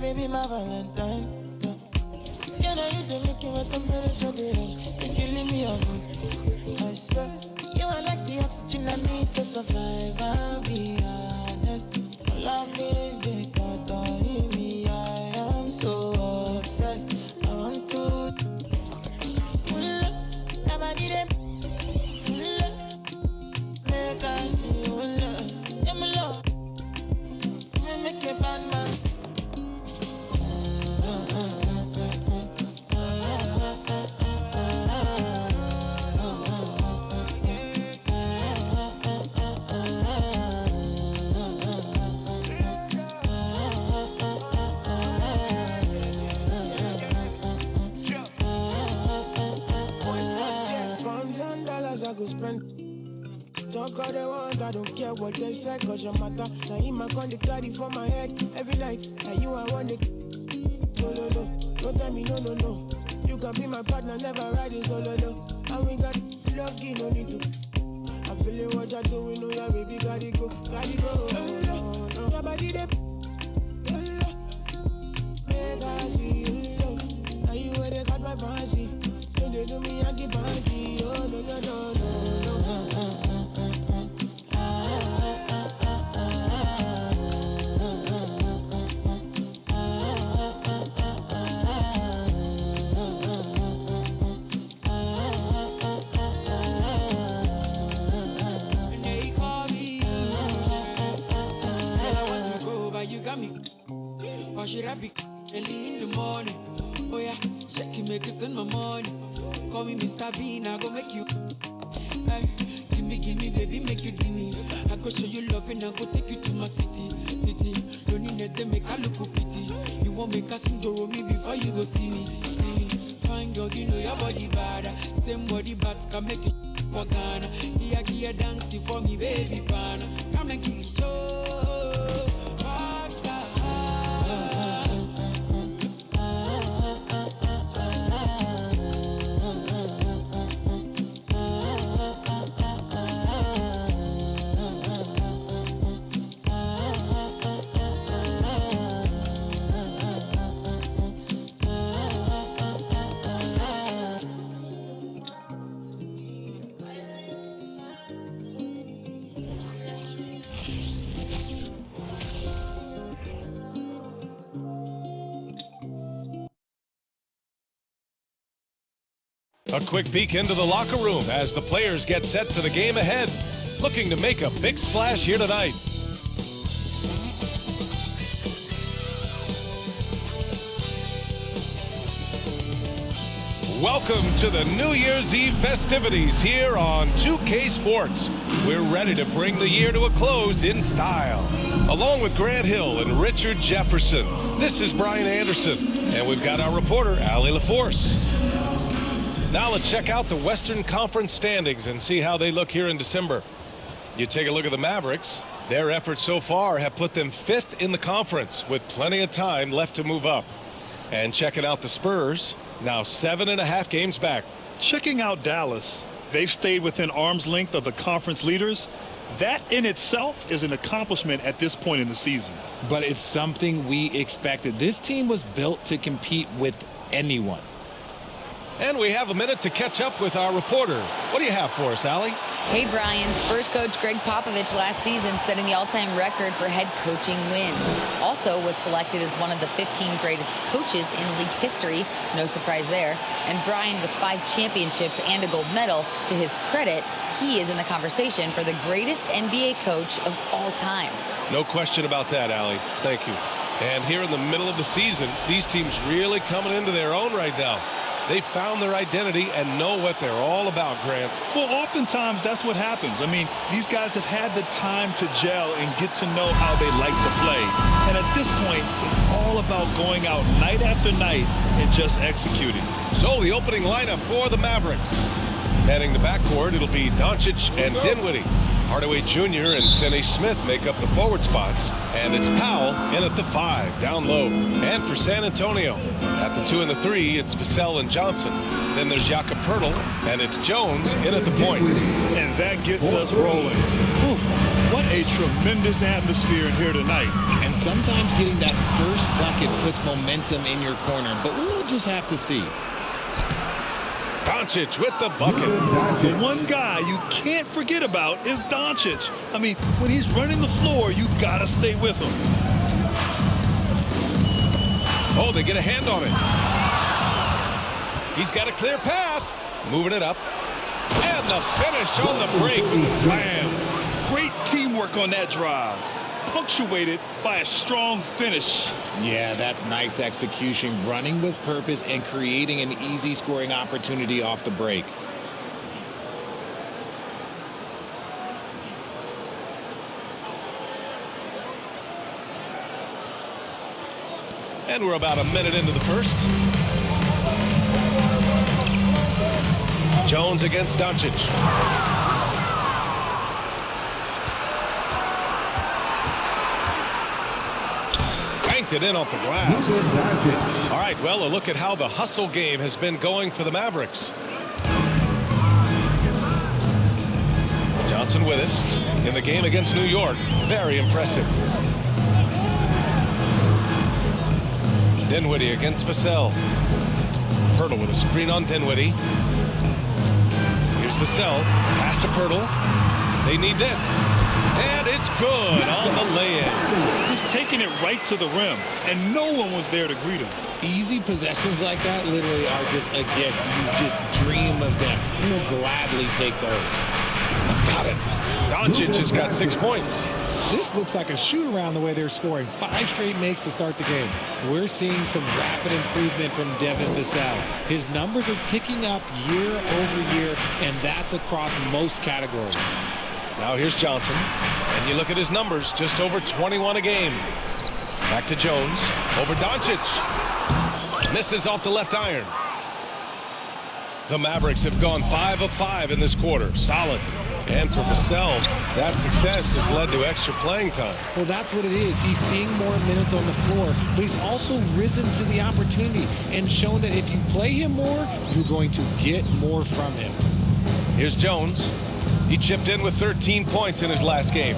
baby, my Valentine. Yeah, now you don't make it with temperature, baby. You're killing me off. I swear, you are like the oxygen I need to survive. I'll be honest. Loving the thought of me, I am so obsessed. I want to never need it. Make us feel love. Yeah, my love. Make a bad man. $1,000 I go spend. Talk all they want, I don't care what they say, cause your matter. Now in my con, they carry for my head every night. And you I want it. No, no, no, don't tell me no, no, no. You can be my partner, never riding solo, no. And we got lucky, no need to. I'm feeling what you're doing, oh yeah, baby, gotta go, gotta go. Your body, they make us see you. Now you where they got my fancy. When they do me, I give banky. Oh, no, no, no, no, no. Or should I be early in the morning? Oh yeah, shake it, make it spend my money. Call me Mr. Bean, I go make you. Hey, give me, baby, make you give me. I go show you love and I go take you to my city. Don't need to make I look pity. You won't make us sing to me before you go see me. Fine girl, you know your body bad. Same body bad can make you for Ghana. Here, dancing for me, baby, pana. Come and give me show. A quick peek into the locker room as the players get set for the game ahead, looking to make a big splash here tonight. Welcome to the New Year's Eve festivities here on 2K Sports. We're ready to bring the year to a close in style. Along with Grant Hill and Richard Jefferson, this is Brian Anderson, and we've got our reporter, Allie LaForce. Now let's check out the Western Conference standings and see how they look here in December. You take a look at the Mavericks. Their efforts so far have put them 5th in the conference with plenty of time left to move up. And checking out the Spurs, now 7.5 games back. Checking out Dallas, they've stayed within arm's length of the conference leaders. That in itself is an accomplishment at this point in the season. But it's something we expected. This team was built to compete with anyone. And we have a minute to catch up with our reporter. What do you have for us, Allie? Hey, Brian. Spurs coach Greg Popovich last season setting the all-time record for head coaching wins. Also was selected as one of the 15 greatest coaches in league history. No surprise there. And Brian, with 5 championships and a gold medal, to his credit, he is in the conversation for the greatest NBA coach of all time. No question about that, Allie. Thank you. And here in the middle of the season, these teams really coming into their own right now. They found their identity and know what they're all about, Grant. Well, oftentimes that's what happens. I mean, these guys have had the time to gel and get to know how they like to play. And at this point, it's all about going out night after night and just executing. So the opening lineup for the Mavericks. Heading the backcourt, it'll be Doncic and Dinwiddie. Hardaway Jr. and Finney-Smith make up the forward spots. And it's Powell in at the 5, down low. And for San Antonio, at the 2 and the 3, it's Vassell and Johnson. Then there's Jakob Poeltl, and it's Jones in at the point. And that gets us rolling. Whew. What a tremendous atmosphere in here tonight. And sometimes getting that first bucket puts momentum in your corner, but we'll just have to see. Doncic with the bucket. The one guy you can't forget about is Doncic. I mean, when he's running the floor, you gotta stay with him. Oh, they get a hand on it. He's got a clear path. Moving it up. And the finish on the break with the slam. Great teamwork on that drive, punctuated by a strong finish. Yeah, that's nice execution, running with purpose and creating an easy scoring opportunity off the break. And we're about a minute into the first. Jones against Doncic. Banked it in off the glass. All right, well, a look at how the hustle game has been going for the Mavericks. Johnson with it in the game against New York. Very impressive. Dinwiddie against Vassell. Pirtle with a screen on Dinwiddie. Here's Vassell. Pass to Pirtle. They need this. And it's good on the lay-in. Just taking it right to the rim, and no one was there to greet him. Easy possessions like that literally are just a gift. You just dream of them. You'll gladly take those. Got it. Doncic has got 6 points. This looks like a shoot-around the way they're scoring. 5 straight makes to start the game. We're seeing some rapid improvement from Devin Vassell. His numbers are ticking up year over year, and that's across most categories. Now here's Johnson. And you look at his numbers, just over 21 a game. Back to Jones. Over Doncic. Misses off the left iron. The Mavericks have gone 5 of 5 in this quarter. Solid. And for Vassell, that success has led to extra playing time. Well, that's what it is. He's seeing more minutes on the floor, but he's also risen to the opportunity and shown that if you play him more, you're going to get more from him. Here's Jones. He chipped in with 13 points in his last game.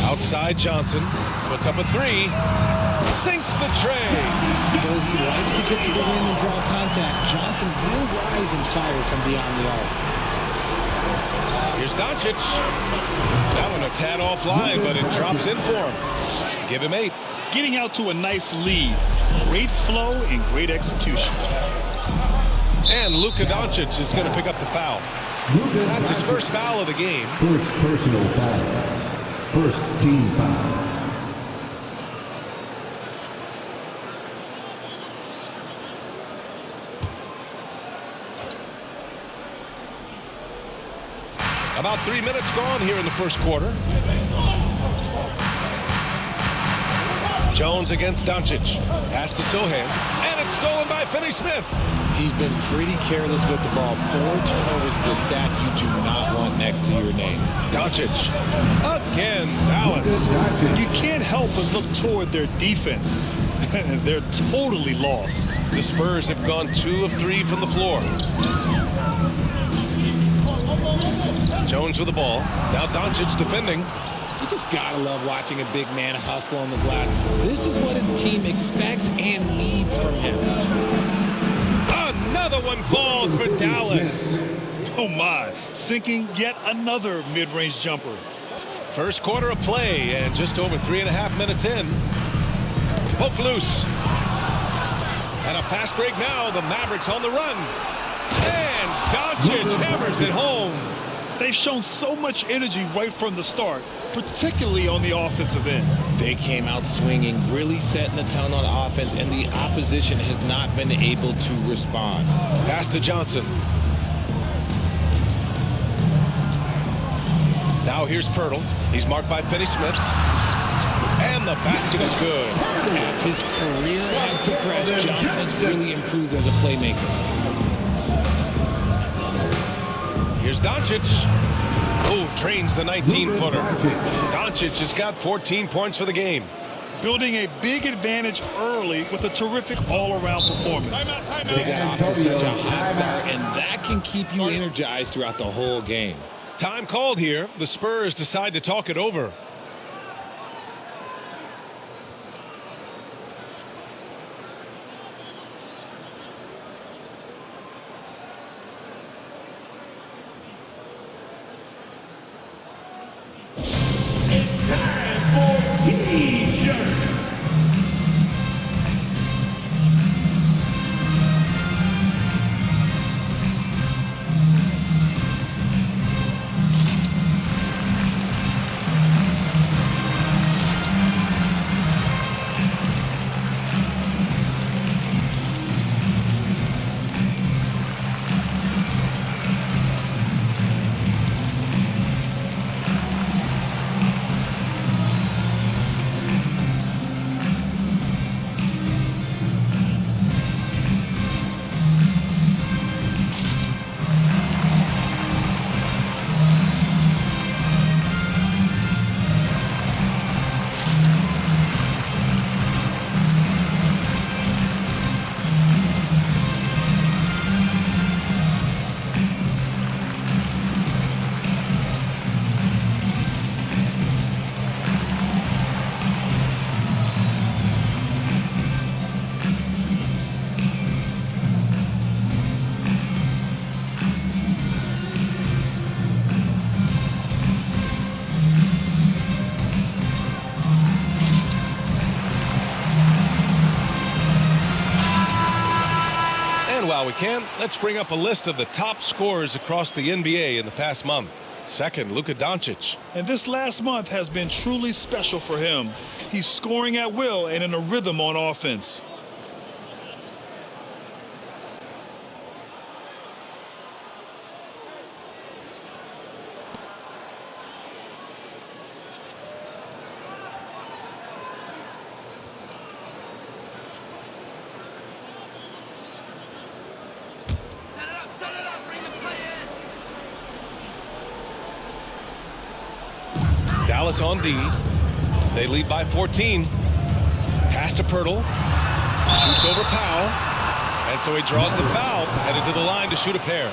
Outside Johnson. Puts up a 3. Sinks the tray. Though he likes to get to the rim and draw contact, Johnson will rise and fire from beyond the arc. Here's Doncic. That one a tad offline, but it drops in for him. Give him 8. Getting out to a nice lead. Great flow and great execution. And Luka Doncic is going to pick up the foul. That's his first foul of the game. First personal foul. First team foul. About 3 minutes gone here in the first quarter. Jones against Doncic. Pass to Sohan. And it's stolen by Finney-Smith. He's been pretty careless with the ball. 4 turnovers is a stat you do not want next to your name. Doncic. Again, Dallas. You can't help but look toward their defense. They're totally lost. The Spurs have gone 2 of 3 from the floor. Jones with the ball. Now Doncic defending. You just gotta love watching a big man hustle on the glass. This is what his team expects and needs from him. Another one falls for Dallas. Oh my, sinking yet another mid-range jumper. First quarter of play and just over 3.5 minutes in. Poke loose. And a fast break now. The Mavericks on the run. And Doncic hammers it home. They've shown so much energy right from the start, particularly on the offensive end. They came out swinging, really setting the tone on offense, and the opposition has not been able to respond. Pass to Johnson. Now here's Pirtle. He's marked by Finney-Smith. And the basket is good. As his career has progressed, Johnson has really improved as a playmaker. Here's Doncic. Oh, drains the 19-footer. Doncic has got 14 points for the game. Building a big advantage early with a terrific all-around performance. They got off to such a hot start, and that can keep you energized throughout the whole game. Time called here. The Spurs decide to talk it over. It's time for T-shirts. While we can, let's bring up a list of the top scorers across the NBA in the past month. Second, Luka Doncic. And this last month has been truly special for him. He's scoring at will and in a rhythm on offense. Dallas on D. They lead by 14. Pass to Pirtle. Shoots over Powell. And so he draws the foul, headed to the line to shoot a pair.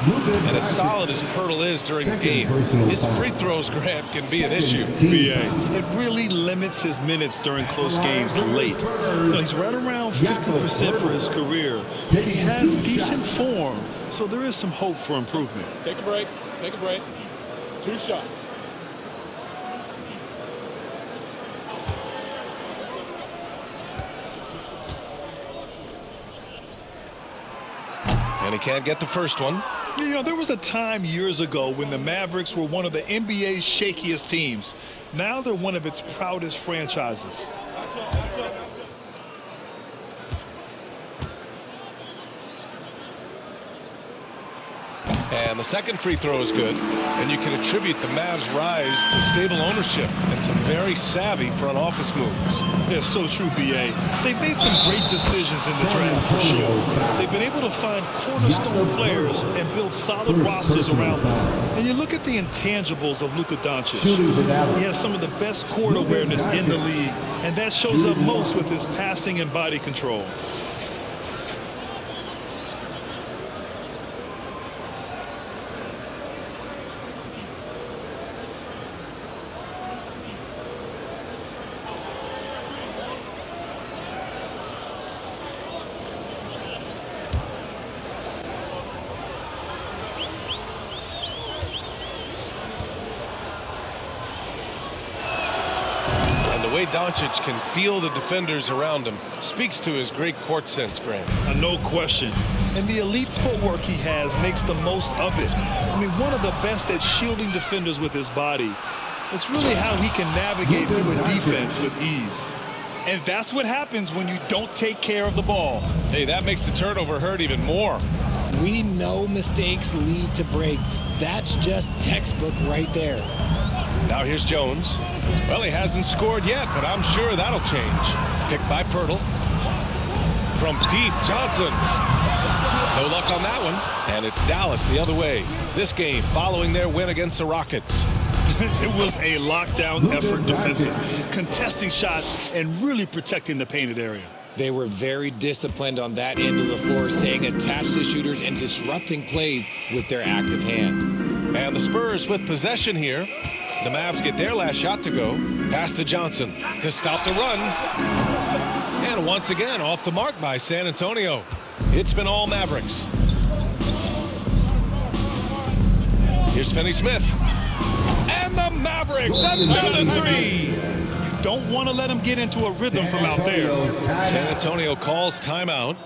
And as solid as Pirtle is during the game, his free throws, Grant, can be an issue. It really limits his minutes during close games late. He's right around 50% for his career. He has decent form, so there is some hope for improvement. Take a break. Take a break. 2 shots. And he can't get the first one. You know, there was a time years ago when the Mavericks were one of the NBA's shakiest teams. Now they're one of its proudest franchises. And the second free throw is good. And you can attribute the Mavs' rise to stable ownership and some very savvy front office moves. Yeah, so true, B.A. They've made some great decisions in the draft, for sure. They've been able to find cornerstone players and build solid rosters around them. And you look at the intangibles of Luka Doncic. He has some of the best court awareness in the league, and that shows up most with his passing and body control. The way Doncic can feel the defenders around him speaks to his great court sense, Grant. No question. And the elite footwork he has makes the most of it. I mean, one of the best at shielding defenders with his body. It's really how he can navigate through a defense with ease. And that's what happens when you don't take care of the ball. Hey, that makes the turnover hurt even more. We know mistakes lead to breaks. That's just textbook right there. Now here's Jones. Well, he hasn't scored yet, but I'm sure that'll change. Picked by Pirtle. From deep, Johnson. No luck on that one. And it's Dallas the other way. This game following their win against the Rockets. It was a lockdown effort defensive, contesting shots and really protecting the painted area. They were very disciplined on that end of the floor, staying attached to shooters and disrupting plays with their active hands. And the Spurs with possession here. The Mavs get their last shot to go. Pass to Johnson to stop the run. And once again, off the mark by San Antonio. It's been all Mavericks. Here's Finney-Smith. And the Mavericks, another three. You don't want to let him get into a rhythm from out there. San Antonio calls timeout.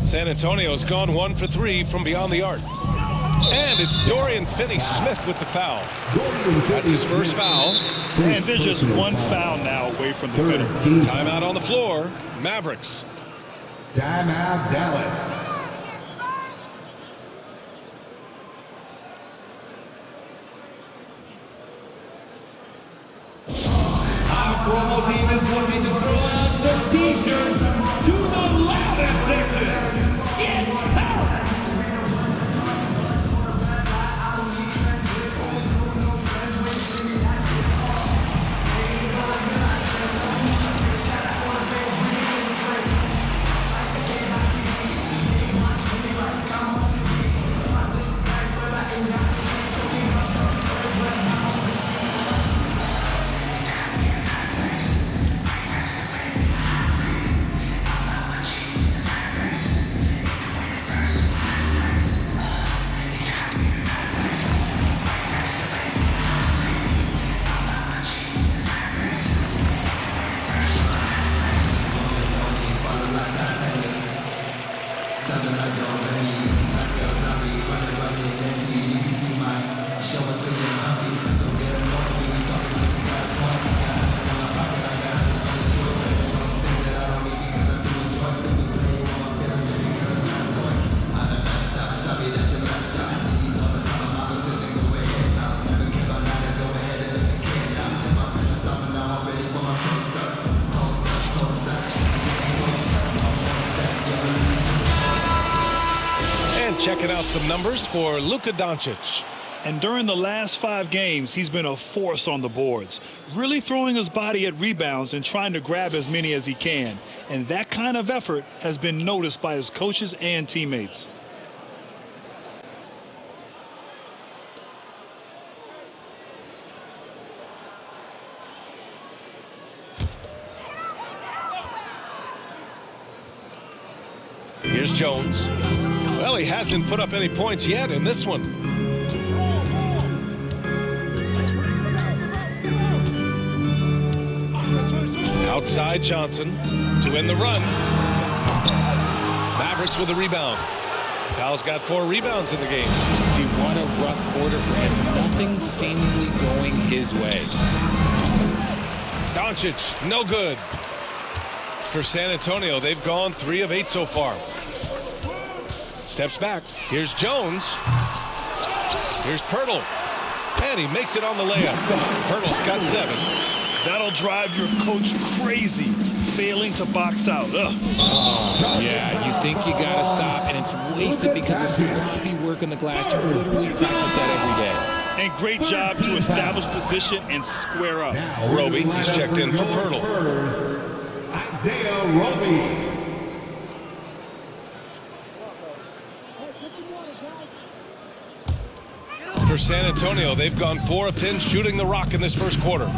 San Antonio's gone 1 for 3 from beyond the arc. And it's Dorian Finney-Smith with the foul. That's his first foul. And there's just one foul now away from the middle. Timeout on the floor. Mavericks. Timeout, Dallas. Our promo team is looking to throw out some t-shirts to the loudest section. Get power! Checking out some numbers for Luka Doncic. And during the last 5 games, he's been a force on the boards, really throwing his body at rebounds and trying to grab as many as he can. And that kind of effort has been noticed by his coaches and teammates. Here's Jones. Well, he hasn't put up any points yet in this one. Outside Johnson to win the run. Mavericks with a rebound. Powell's got 4 rebounds in the game. Richie, what a rough quarter for him. Nothing seemingly going his way. Doncic, no good. For San Antonio, they've gone 3 of 8 so far. Steps back. Here's Jones. Here's Pirtle. And he makes it on the layup. Pirtle's got 7. That'll drive your coach crazy, failing to box out. Yeah, you think you got to stop, and it's wasted because of sloppy work on the glass. You literally practice that every day. And great job to establish position and square up. Roby, he's checked in for Pirtle. Isaiah Roby. For San Antonio, they've gone 4 of 10 shooting the rock in this first quarter.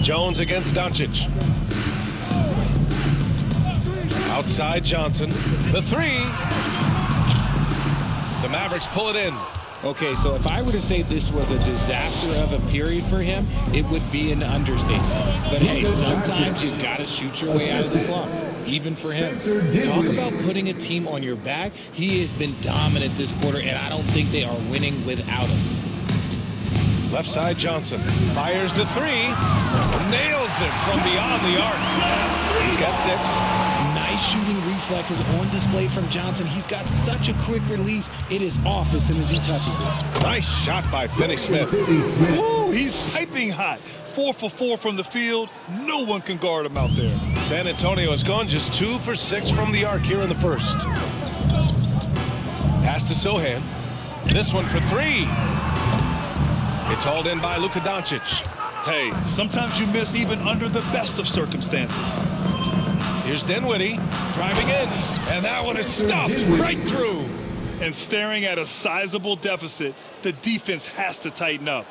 Jones against Doncic. Outside Johnson. The 3. The Mavericks pull it in. Okay, so if I were to say this was a disaster of a period for him, it would be an understatement. But hey, sometimes you got to shoot your way out of the slump, even for him. Talk about putting a team on your back. He has been dominant this quarter, and I don't think they are winning without him. Left side Johnson fires the 3. Nails it from beyond the arc. He's got 6. Nice shooting reflexes on display from Johnson. He's got such a quick release. It is off as soon as he touches it. Nice shot by Finney-Smith. Ooh, he's piping hot. 4 for 4 from the field. No one can guard him out there. San Antonio has gone just 2 for 6 from the arc here in the first. Pass to Sohan. This one for 3. It's hauled in by Luka Doncic. Hey, sometimes you miss even under the best of circumstances. Here's Dinwiddie driving in, and that one is stuffed right through. And staring at a sizable deficit, the defense has to tighten up.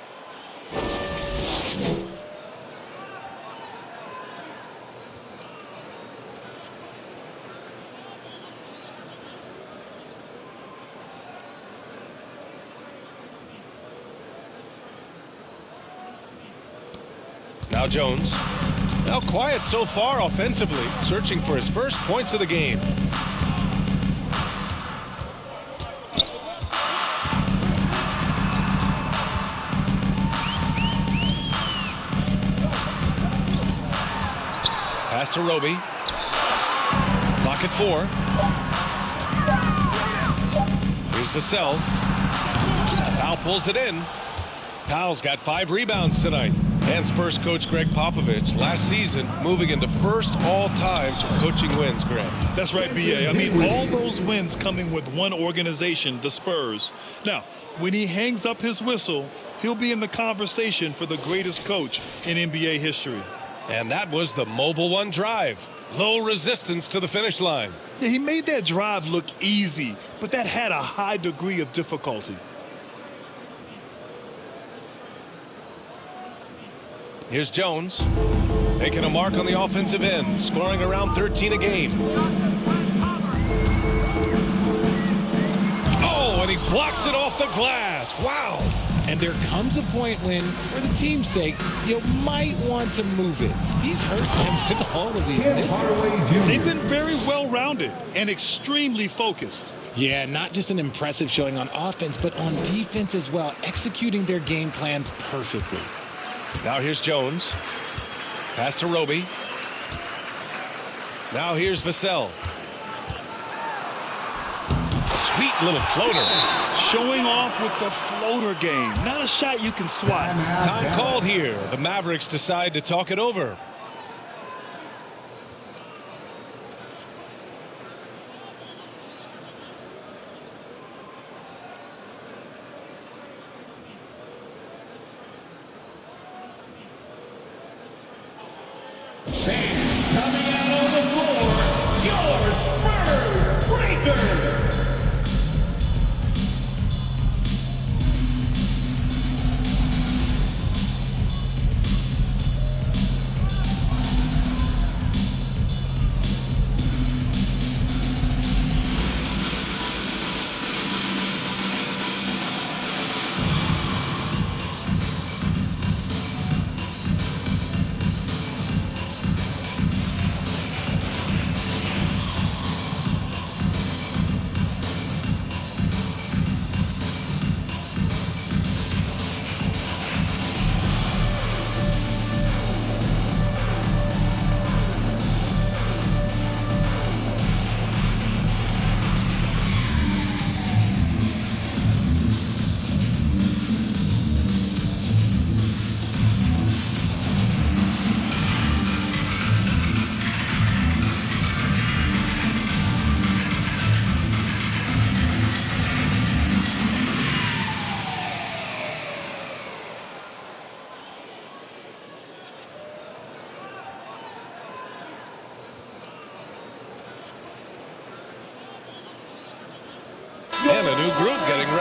Now Jones. Now quiet so far offensively, searching for his first points of the game. Pass to Roby. Clock at 4. Here's Vassell. Powell pulls it in. Powell's got 5 rebounds tonight. And Spurs coach Greg Popovich last season moving into first all-time for coaching wins, Greg. That's right, B.A. I mean, all those wins coming with one organization, the Spurs. Now, when he hangs up his whistle, he'll be in the conversation for the greatest coach in NBA history. And that was the Mobile One drive. Low resistance to the finish line. Yeah, he made that drive look easy, but that had a high degree of difficulty. Here's Jones, making a mark on the offensive end, scoring around 13 a game. Oh, and he blocks it off the glass. Wow. And there comes a point when, for the team's sake, you might want to move it. He's hurt them with all of these misses. They've been very well-rounded and extremely focused. Yeah, not just an impressive showing on offense, but on defense as well, executing their game plan perfectly. Now here's Jones. Pass to Roby. Now here's Vassell. Sweet little floater. Showing off with the floater game. Not a shot you can swat. Time called here. The Mavericks decide to talk it over. Coming out on the floor, your Spurs Breakers.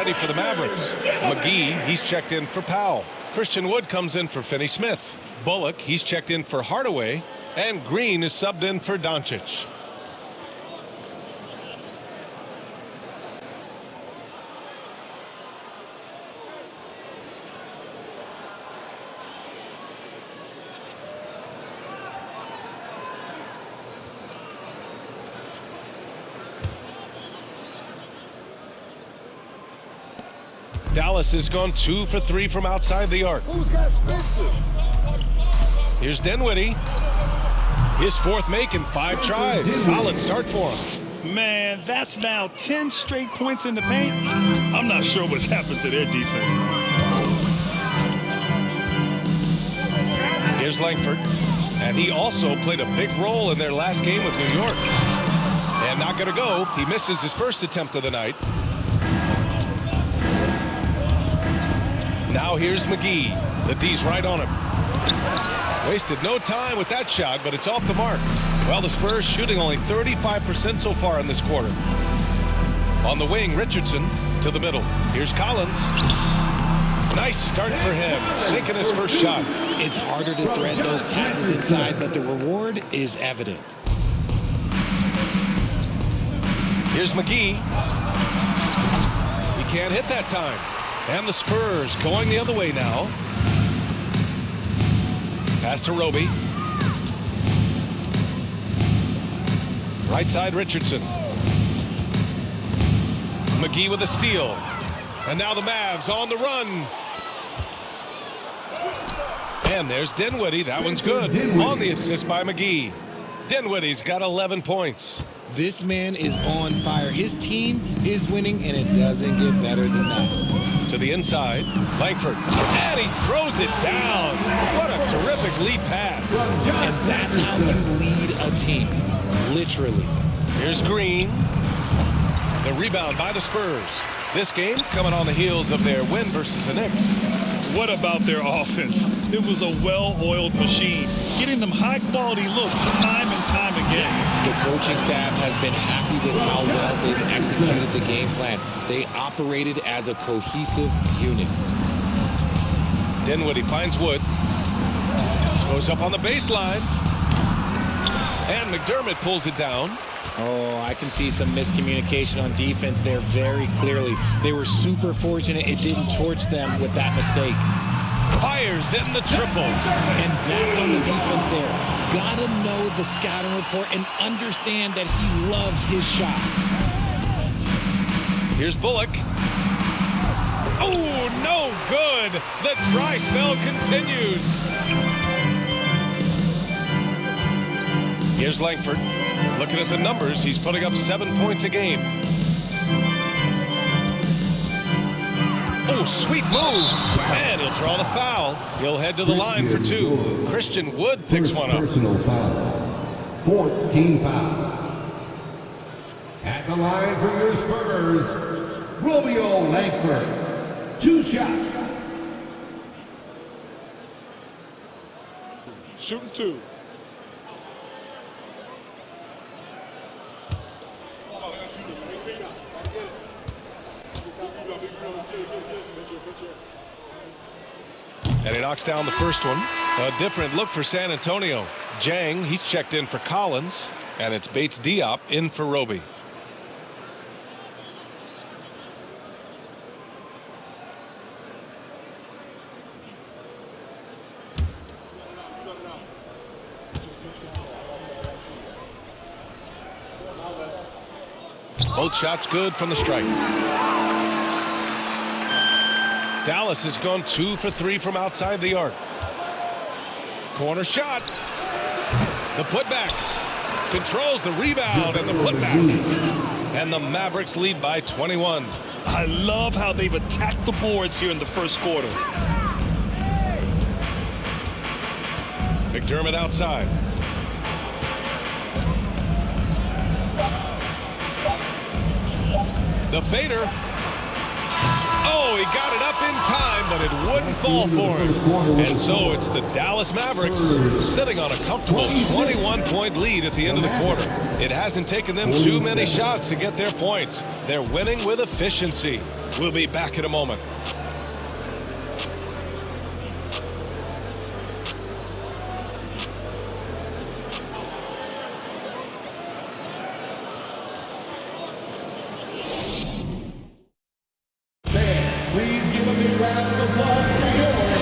ready for the Mavericks. McGee, he's checked in for Powell. Christian Wood comes in for Finney-Smith. Bullock, he's checked in for Hardaway. And Green is subbed in for Doncic. Dallas has gone 2 for 3 from outside the arc. Who's got Spencer? Here's Dinwiddie. His fourth make in 5 tries. Solid start for him. Man, that's now 10 straight points in the paint. I'm not sure what's happened to their defense. Here's Langford. And he also played a big role in their last game with New York. And not going to go. He misses his first attempt of the night. Now here's McGee. The D's right on him. Wasted no time with that shot, but it's off the mark. Well, the Spurs shooting only 35% so far in this quarter. On the wing, Richardson to the middle. Here's Collins. Nice start for him, sinking his first shot. It's harder to thread those passes inside, but the reward is evident. Here's McGee. He can't hit that time. And the Spurs going the other way now. Pass to Roby. Right side, Richardson. McGee with a steal. And now the Mavs on the run. And there's Dinwiddie. That one's good. On the assist by McGee. Dinwiddie's got 11 points. This man is on fire. His team is winning, and it doesn't get better than that. To the inside, Langford. And he throws it down. What a terrific lead pass. And that's how you lead a team. Literally. Here's Green. The rebound by the Spurs. This game coming on the heels of their win versus the Knicks. What about their offense? It was a well-oiled machine, getting them high-quality looks time and time again. The coaching staff has been happy with how well they've executed the game plan. They operated as a cohesive unit. Dinwiddie finds Wood. Goes up on the baseline. And McDermott pulls it down. Oh, I can see some miscommunication on defense there very clearly. They were super fortunate it didn't torch them with that mistake. Fires in the triple. And that's on the defense there. Gotta know the scouting report and understand that he loves his shot. Here's Bullock. Oh, no good. The dry spell continues. Here's Langford. Looking at the numbers, he's putting up 7 points a game. Oh, sweet move. And he'll draw the foul. He'll head to the line for 2. Christian Wood picks one up. Personal foul. 14 foul. At the line for your Spurs, Romeo Langford. 2 shots. Shooting 2. And he knocks down the first one. A different look for San Antonio. Jang, he's checked in for Collins. And it's Bates Diop in for Roby. Both shots good from the stripe. Dallas has gone 2 for 3 from outside the arc. Corner shot. The putback. Controls the rebound and the putback. And the Mavericks lead by 21. I love how they've attacked the boards here in the first quarter. McDermott outside. The fader. Oh, Oh, he got it up in time, but it wouldn't fall for him. And so it's the Dallas Mavericks sitting on a comfortable 21-point lead at the end of the quarter. It hasn't taken them too many shots to get their points. They're winning with efficiency. We'll be back in a moment.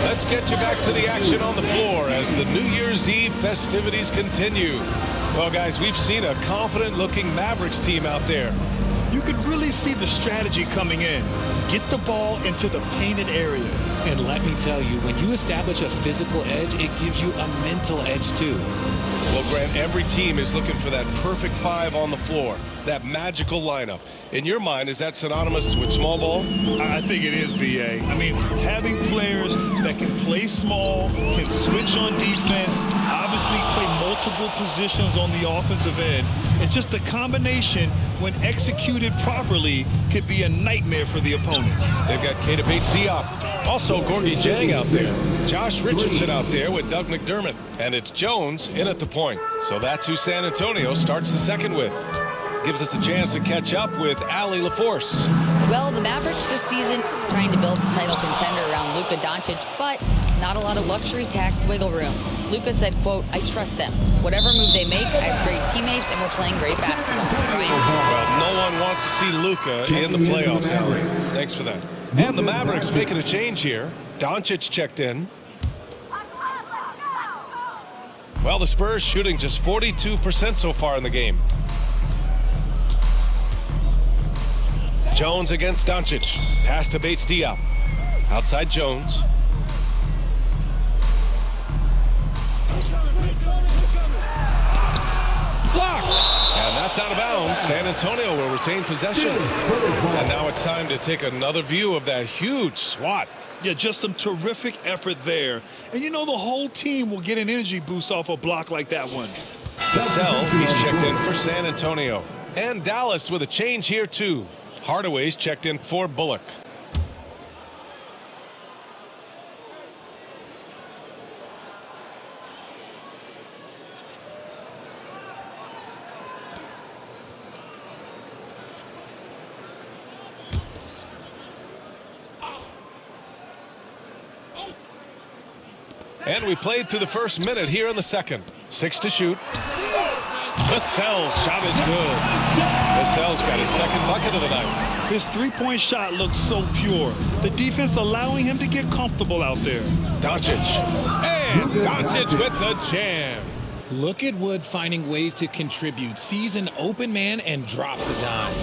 Let's get you back to the action on the floor as the New Year's Eve festivities continue. Well, guys, we've seen a confident-looking Mavericks team out there. You could really see the strategy coming in. Get the ball into the painted area. And let me tell you, when you establish a physical edge, it gives you a mental edge too. Well, Grant, every team is looking for that perfect five on the floor, that magical lineup. In your mind, is that synonymous with small ball? I think it is, B.A. I mean, having players that can play small, can switch on defense, obviously play multiple positions on the offensive end. It's just a combination, when executed properly, could be a nightmare for the opponent. They've got Keita Bates-Diop. Also, Gorgui Dieng out there. Josh Richardson out there with Doug McDermott. And it's Jones in at the point. So that's who San Antonio starts the second with. Gives us a chance to catch up with Allie LaForce. Well, the Mavericks this season trying to build a title contender around Luka Doncic, but not a lot of luxury tax wiggle room. Luka said, quote, "I trust them. Whatever move they make, I have great teammates and we're playing great basketball." Right? Well, no one wants to see Luka in the playoffs, Allie. Thanks for that. And the Mavericks making a change here. Doncic checked in. Well, the Spurs shooting just 42% so far in the game. Jones against Doncic. Pass to Bates-Diop. Outside Jones. Blocked. And that's out of bounds. San Antonio will retain possession. And now it's time to take another view of that huge swat. Yeah, just some terrific effort there. And you know, the whole team will get an energy boost off a block like that one. Vassell, he's checked in for San Antonio. And Dallas with a change here too. Hardaway's checked in for Bullock. And we played through the first minute here in the second. 6 to shoot. Vassell's shot is good. Vassell's got his second bucket of the night. His three-point shot looks so pure. The defense allowing him to get comfortable out there. Doncic. And Doncic with the jam. Look at Wood finding ways to contribute. Sees an open man and drops a dime.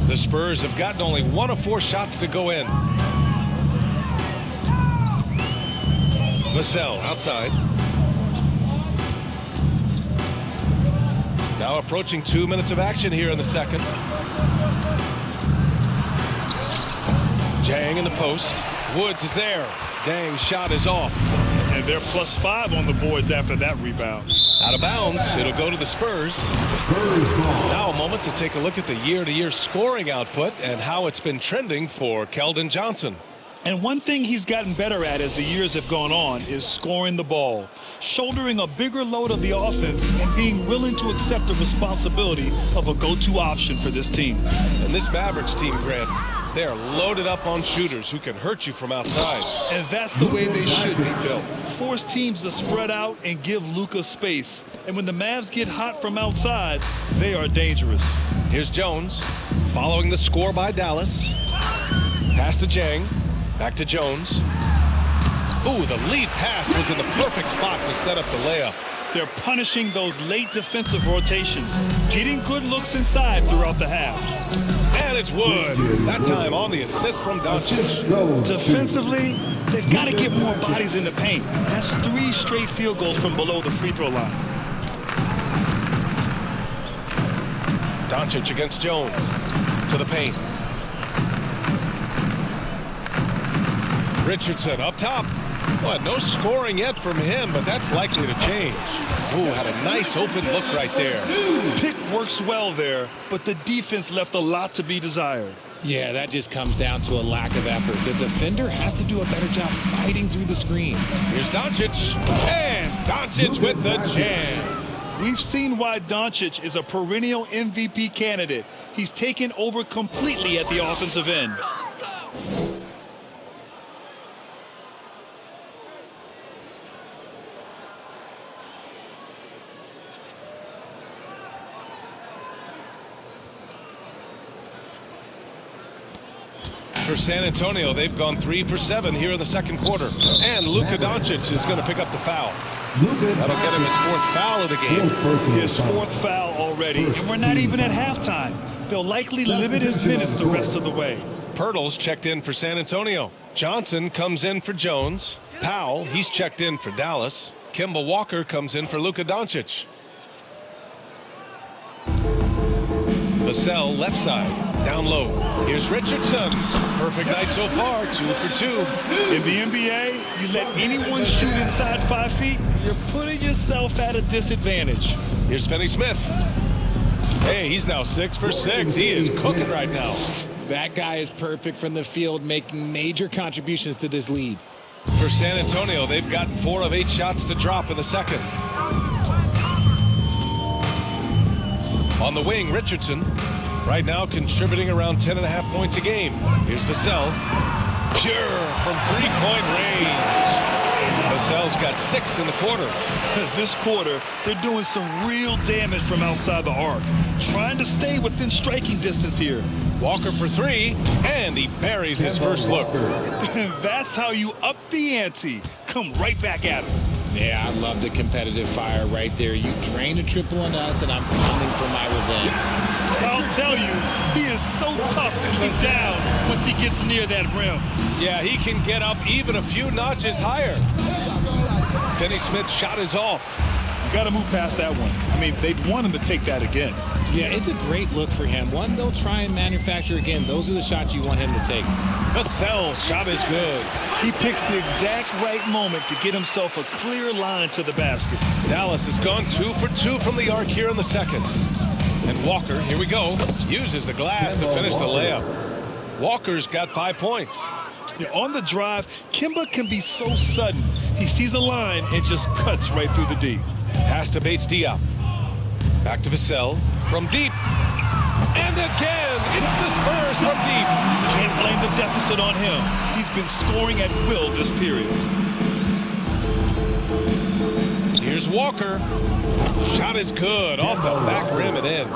The Spurs have gotten only 1 of 4 shots to go in. Vassell outside. Now approaching 2 minutes of action here in the second. Dieng in the post. Woods is there. Dieng's shot is off. And they're +5 on the boards after that rebound. Out of bounds. It'll go to the Spurs. Now a moment to take a look at the year-to-year scoring output and how it's been trending for Keldon Johnson. And one thing he's gotten better at as the years have gone on is scoring the ball, shouldering a bigger load of the offense and being willing to accept the responsibility of a go-to option for this team. And this Mavericks team, Grant, they are loaded up on shooters who can hurt you from outside. And that's the way they should be built. Force teams to spread out and give Luka space. And when the Mavs get hot from outside, they are dangerous. Here's Jones following the score by Dallas. Pass to Dieng. Back to Jones. Ooh, the lead pass was in the perfect spot to set up the layup. They're punishing those late defensive rotations, getting good looks inside throughout the half. And it's Wood. That time on the assist from Doncic. Defensively, they've got to get more bodies in the paint. That's 3 straight field goals from below the free throw line. Doncic against Jones. To the paint. Richardson up top. Well, no scoring yet from him, but that's likely to change. Ooh, had a nice open look right there. Pick works well there, but the defense left a lot to be desired. Yeah, that just comes down to a lack of effort. The defender has to do a better job fighting through the screen. Here's Doncic, and Doncic with the jam. We've seen why Doncic is a perennial MVP candidate. He's taken over completely at the offensive end. For San Antonio, they've gone 3 for 7 here in the second quarter. And Luka Doncic is going to pick up the foul. That'll get him his 4th foul of the game. His 4th foul already, and we're not even at halftime. They'll likely limit his minutes the rest of the way. Pirtle's checked in for San Antonio. Johnson comes in for Jones. Powell, he's checked in for Dallas. Kemba Walker comes in for Luka Doncic. Vassell left side, down low. Here's Richardson. Perfect night so far, 2 for 2. In the NBA, you let anyone shoot inside 5 feet, you're putting yourself at a disadvantage. Here's Finney-Smith. Hey, he's now 6 for 6. He is cooking right now. That guy is perfect from the field, making major contributions to this lead. For San Antonio, they've gotten 4 of 8 shots to drop in the second. On the wing, Richardson, right now contributing around 10.5 points a game. Here's Vassell, pure from 3-point range. Vassell's got 6 in the quarter. This quarter, they're doing some real damage from outside the arc, trying to stay within striking distance here. Walker for 3, and he buries his first look. That's how you up the ante. Come right back at him. Yeah, I love the competitive fire right there. You drain a triple on us, and I'm coming for my revenge. I'll tell you, he is so tough to keep down once he gets near that rim. Yeah, he can get up even a few notches higher. Finney-Smith's shot is off. You got to move past that one. I mean, they'd want him to take that again. Yeah, it's a great look for him. One they'll try and manufacture again. Those are the shots you want him to take. Vassell's shot is good. He picks the exact right moment to get himself a clear line to the basket. Dallas has gone 2 for 2 from the arc here in the second. And Walker, here we go, uses the glass to finish the layup. Walker's got 5 points. Yeah, on the drive, Kemba can be so sudden. He sees a line and just cuts right through the D. Pass to Bates-Diop. Back to Vassell from deep. And again, it's the Spurs from deep. Can't blame the deficit on him. He's been scoring at will this period. Here's Walker. Shot is good. Off the back rim and in.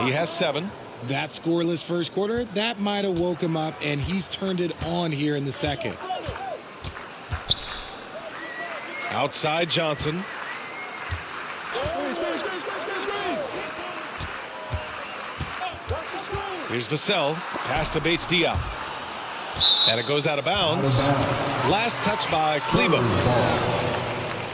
He has 7. That scoreless first quarter, that might have woke him up, and he's turned it on here in the second. Outside Johnson. Here's Vassell. Pass to Bates-Diop. And it goes out of bounds. Last touch by Kleba.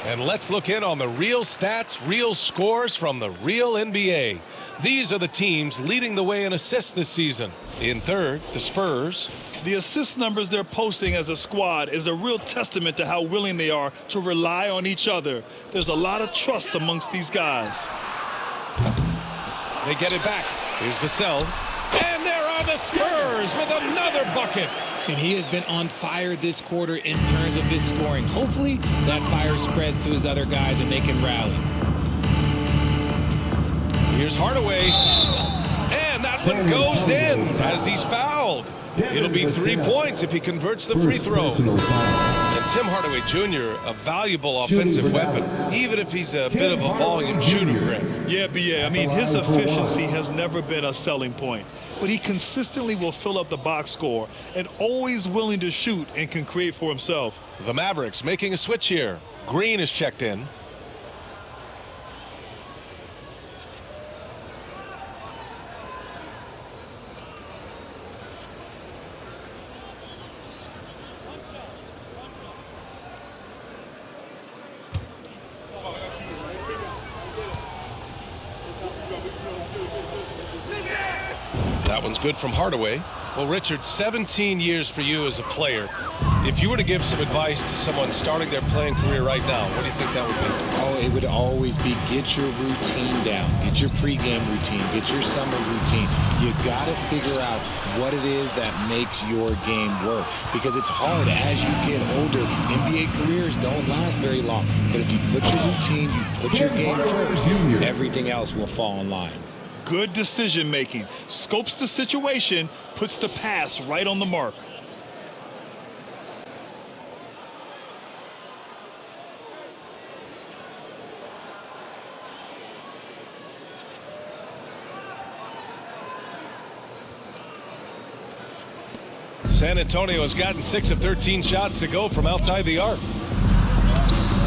And let's look in on the real stats, real scores from the real NBA. These are the teams leading the way in assists this season. In third, the Spurs. The assist numbers they're posting as a squad is a real testament to how willing they are to rely on each other. There's a lot of trust amongst these guys. They get it back. Here's Vassell. And there are the Spurs with another bucket. And he has been on fire this quarter in terms of his scoring. Hopefully, that fire spreads to his other guys and they can rally. Here's Hardaway. And that one goes in as he's fouled. It'll be 3 points if he converts the free throw. And Tim Hardaway Jr., a valuable offensive weapon, even if he's a bit of a volume shooter, Greg. Yeah, B.A. I mean, his efficiency has never been a selling point. But he consistently will fill up the box score and always willing to shoot and can create for himself. The Mavericks making a switch here. Green is checked in. That one's good from Hardaway. Well, Richard, 17 years for you as a player. If you were to give some advice to someone starting their playing career right now, what do you think that would be? Oh, it would always be get your routine down. Get your pregame routine. Get your summer routine. You got to figure out what it is that makes your game work. Because it's hard as you get older. NBA careers don't last very long. But if you put your routine, you put your game first, everything else will fall in line. Good decision making. Scopes the situation, puts the pass right on the mark. San Antonio has gotten 6 of 13 shots to go from outside the arc.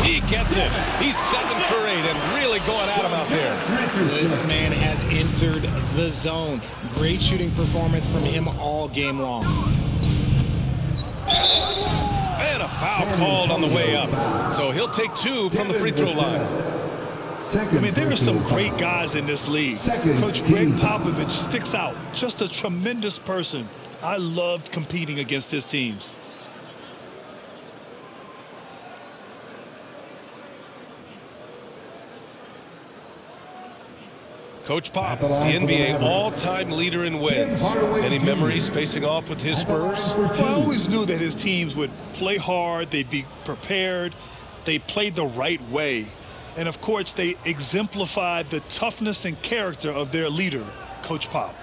He gets it. He's 7 for 8 and really going at him out there. This man has entered the zone. Great shooting performance from him all game long. And a foul called on the way up. So he'll take 2 from the free throw line. I mean, there are some great guys in this league. Coach Greg Popovich sticks out. Just a tremendous person. I loved competing against his teams. Coach Pop, the NBA all-time leader in wins. Any memories facing off with his Spurs? Well, I always knew that his teams would play hard, they'd be prepared, they played the right way. And of course, they exemplified the toughness and character of their leader, Coach Pop.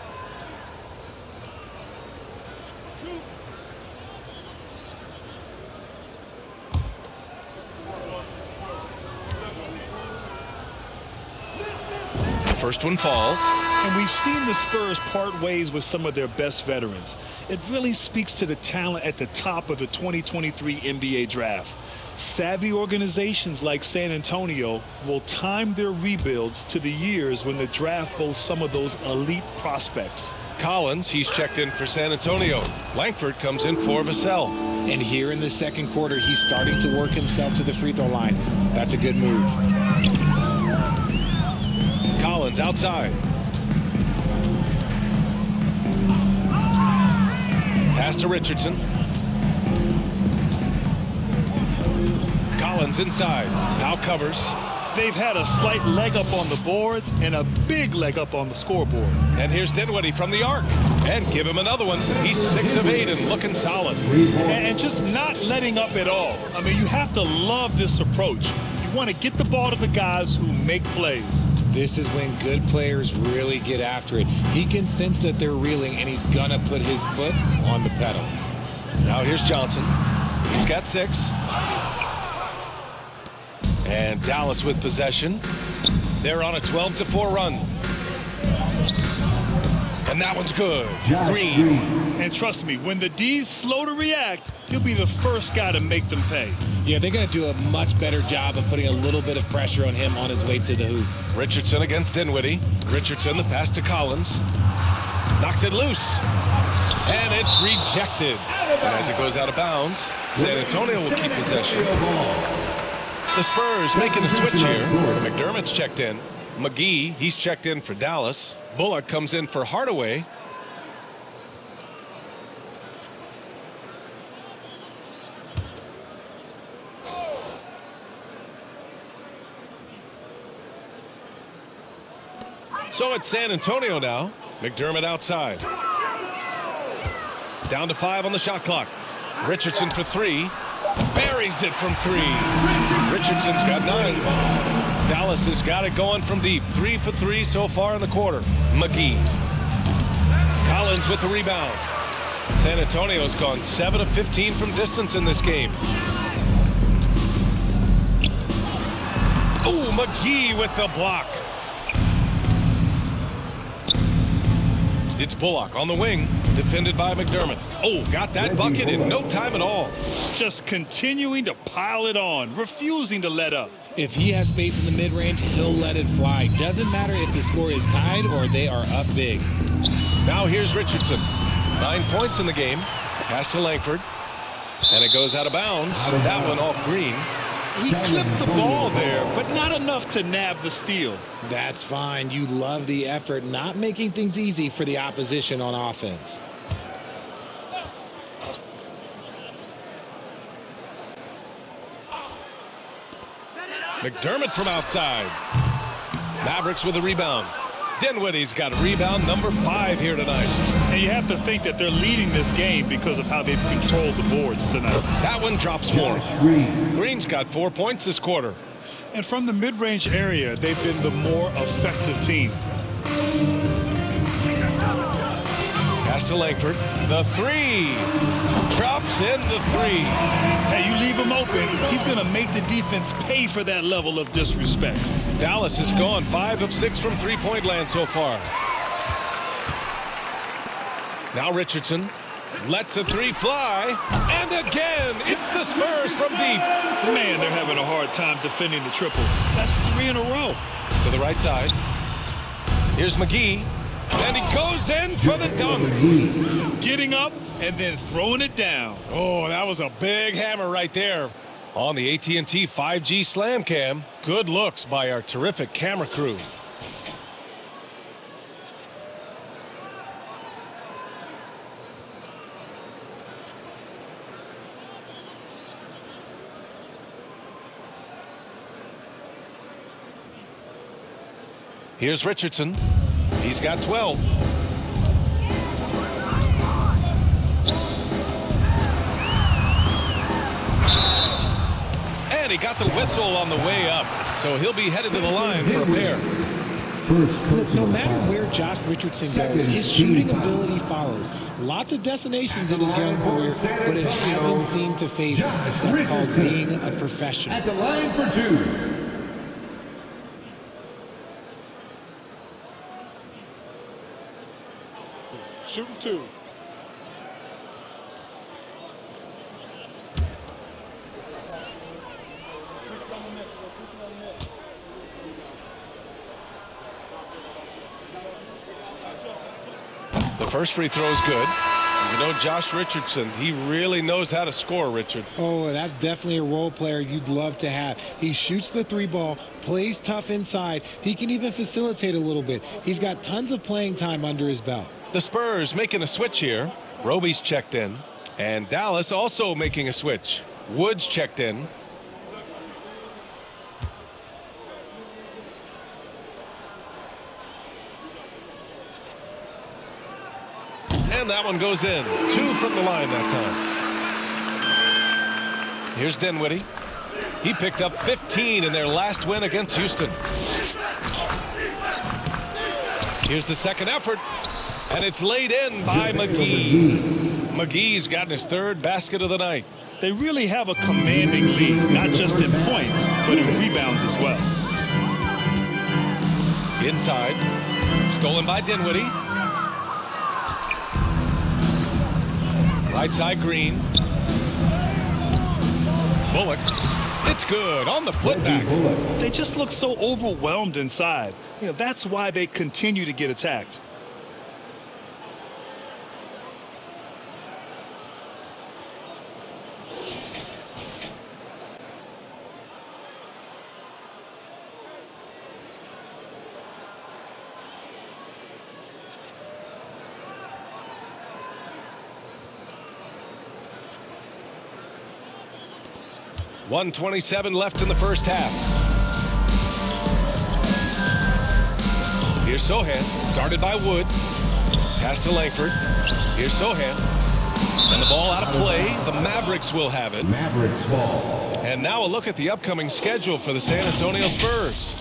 First one falls. And we've seen the Spurs part ways with some of their best veterans. It really speaks to the talent at the top of the 2023 NBA draft. Savvy organizations like San Antonio will time their rebuilds to the years when the draft boasts some of those elite prospects. Collins, he's checked in for San Antonio. Langford comes in for Vassell. And here in the second quarter, he's starting to work himself to the free throw line. That's a good move. Collins outside. Pass to Richardson. Collins inside. Now covers. They've had a slight leg up on the boards and a big leg up on the scoreboard. And here's Dinwiddie from the arc. And give him another one. He's 6 of 8 and looking solid. And just not letting up at all. I mean, you have to love this approach. You want to get the ball to the guys who make plays. This is when good players really get after it. He can sense that they're reeling, and he's going to put his foot on the pedal. Now here's Johnson. He's got 6. And Dallas with possession. They're on a 12-4 run. And that one's good. Green. And trust me, when the D's slow to react, he'll be the first guy to make them pay. Yeah, they're going to do a much better job of putting a little bit of pressure on him on his way to the hoop. Richardson against Dinwiddie. Richardson, the pass to Collins. Knocks it loose. And it's rejected. And as it goes out of bounds, San Antonio will keep possession. The Spurs making a switch here. McDermott's checked in. McGee, he's checked in for Dallas. Bullock comes in for Hardaway. So it's San Antonio now. McDermott outside. Down to 5 on the shot clock. Richardson for 3. Buries it from 3. Richardson's got 9. Dallas has got it going from deep. 3 for 3 so far in the quarter. McGee. Collins with the rebound. San Antonio's gone 7 of 15 from distance in this game. Oh, McGee with the block. It's Bullock on the wing, defended by McDermott. Oh, got that bucket in no time at all. Just continuing to pile it on, refusing to let up. If he has space in the mid-range, he'll let it fly. Doesn't matter if the score is tied or they are up big. Now here's Richardson. 9 points in the game. Pass to Langford. And it goes out of bounds. That one off Green. He clipped the ball there, but not enough to nab the steal. That's fine. You love the effort, not making things easy for the opposition on offense. McDermott from outside. Mavericks with a rebound. Dinwiddie's got rebound number 5 here tonight. And you have to think that they're leading this game because of how they've controlled the boards tonight. That one drops for him. Green's got 4 points this quarter. And from the mid-range area, they've been the more effective team. Pass to Langford. The 3. Drops in the 3. Hey, you leave him open, he's going to make the defense pay for that level of disrespect. Dallas has gone 5 of 6 from three-point land so far. Now Richardson lets the 3 fly. And again, it's the Spurs from deep. Man, they're having a hard time defending the triple. That's 3 in a row. To the right side. Here's McGee. And he goes in for the dunk. Getting up and then throwing it down. Oh, that was a big hammer right there. On the AT&T 5G Slam Cam. Good looks by our terrific camera crew. Here's Richardson. He's got 12. And he got the whistle on the way up, so he'll be headed to the line for a pair. Look, no matter where Josh Richardson goes, his shooting ability follows. Lots of destinations in his young career, but it hasn't seemed to phase him. That's called being a professional. At the line for 2. Shooting 2. The first free throw is good. You know Josh Richardson, he really knows how to score, Richard. Oh, that's definitely a role player you'd love to have. He shoots the 3 ball, plays tough inside. He can even facilitate a little bit. He's got tons of playing time under his belt. The Spurs making a switch here. Roby's checked in. And Dallas also making a switch. Woods checked in. And that one goes in. 2 from the line that time. Here's Dinwiddie. He picked up 15 in their last win against Houston. Here's the second effort. And it's laid in by McGee. McGee's gotten his 3rd basket of the night. They really have a commanding lead, not just in points, but in rebounds as well. Inside. Stolen by Dinwiddie. Right side, Green. Bullock. It's good on the putback. They just look so overwhelmed inside. You know, that's why they continue to get attacked. .127 left in the first half. Here's Sohan, guarded by Wood. Pass to Langford. Here's Sohan. And the ball out of play. The Mavericks will have it. Mavericks ball. And now a look at the upcoming schedule for the San Antonio Spurs.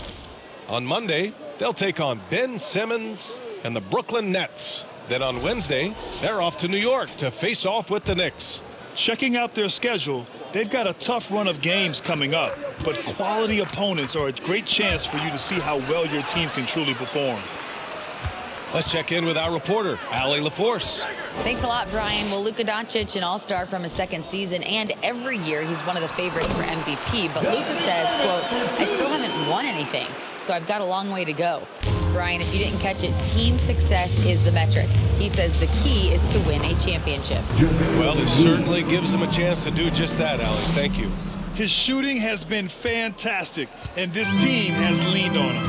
On Monday, they'll take on Ben Simmons and the Brooklyn Nets. Then on Wednesday, they're off to New York to face off with the Knicks. Checking out their schedule, they've got a tough run of games coming up, but quality opponents are a great chance for you to see how well your team can truly perform. Let's check in with our reporter, Allie LaForce. Thanks a lot, Brian. Well, Luka Doncic, an all-star from his 2nd season, and every year he's one of the favorites for MVP. But Luka says, quote, I still haven't won anything, so I've got a long way to go. Brian, if you didn't catch it, team success is the metric. He says the key is to win a championship. Well, it certainly gives him a chance to do just that, Allie. Thank you. His shooting has been fantastic, and this team has leaned on him.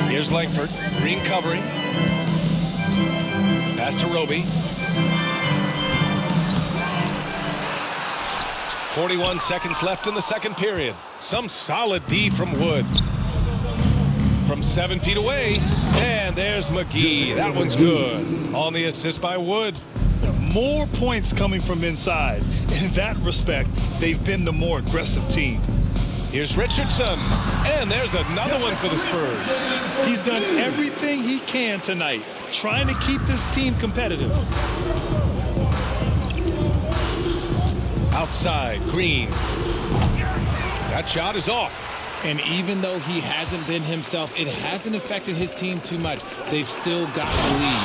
Here's Langford. Green covering. Pass to Roby. 41 seconds left in the second period. Some solid D from Wood. From 7 feet away, and there's McGee. That one's good. On the assist by Wood. More points coming from inside. In that respect, they've been the more aggressive team. Here's Richardson, and there's another one for the Spurs. He's done everything he can tonight, trying to keep this team competitive. Outside, Green. That shot is off. And even though he hasn't been himself, it hasn't affected his team too much. They've still got the lead.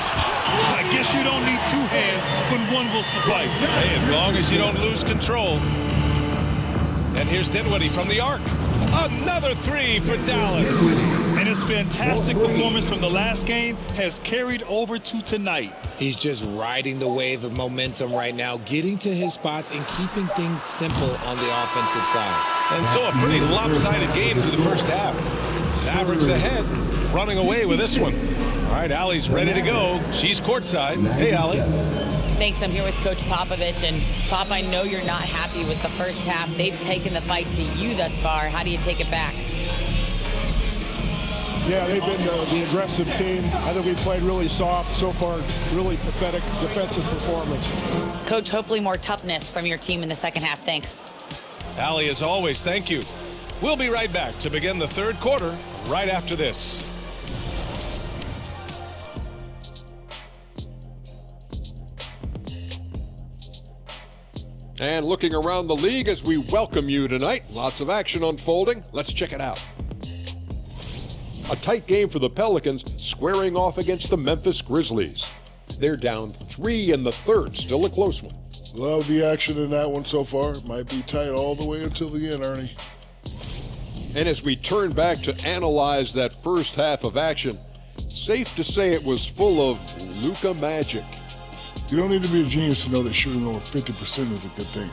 I guess you don't need two hands when one will suffice. Hey, as long as you don't lose control. And here's Dinwiddie from the arc. Another three for Dallas. And his fantastic performance from the last game has carried over to tonight. He's just riding the wave of momentum right now, getting to his spots and keeping things simple on the offensive side. And so a pretty lopsided game through the first half. Mavericks ahead, running away with this one. All right, Allie's ready to go. She's courtside. Hey, Allie. Thanks. I'm here with Coach Popovich. And, Pop, I know you're not happy with the first half. They've taken the fight to you thus far. How do you take it back? Yeah, they've been the aggressive team. I think we played really soft so far. Really pathetic defensive performance. Coach, hopefully more toughness from your team in the second half. Thanks. Allie, as always, thank you. We'll be right back to begin the third quarter right after this. And looking around the league as we welcome you tonight. Lots of action unfolding. Let's check it out. A tight game for the Pelicans, squaring off against the Memphis Grizzlies. They're down 3 in the third, still a close one. Love the action in that one so far. Might be tight all the way until the end, Ernie. And as we turn back to analyze that first half of action, safe to say it was full of Luka magic. You don't need to be a genius to know that shooting over 50% is a good thing.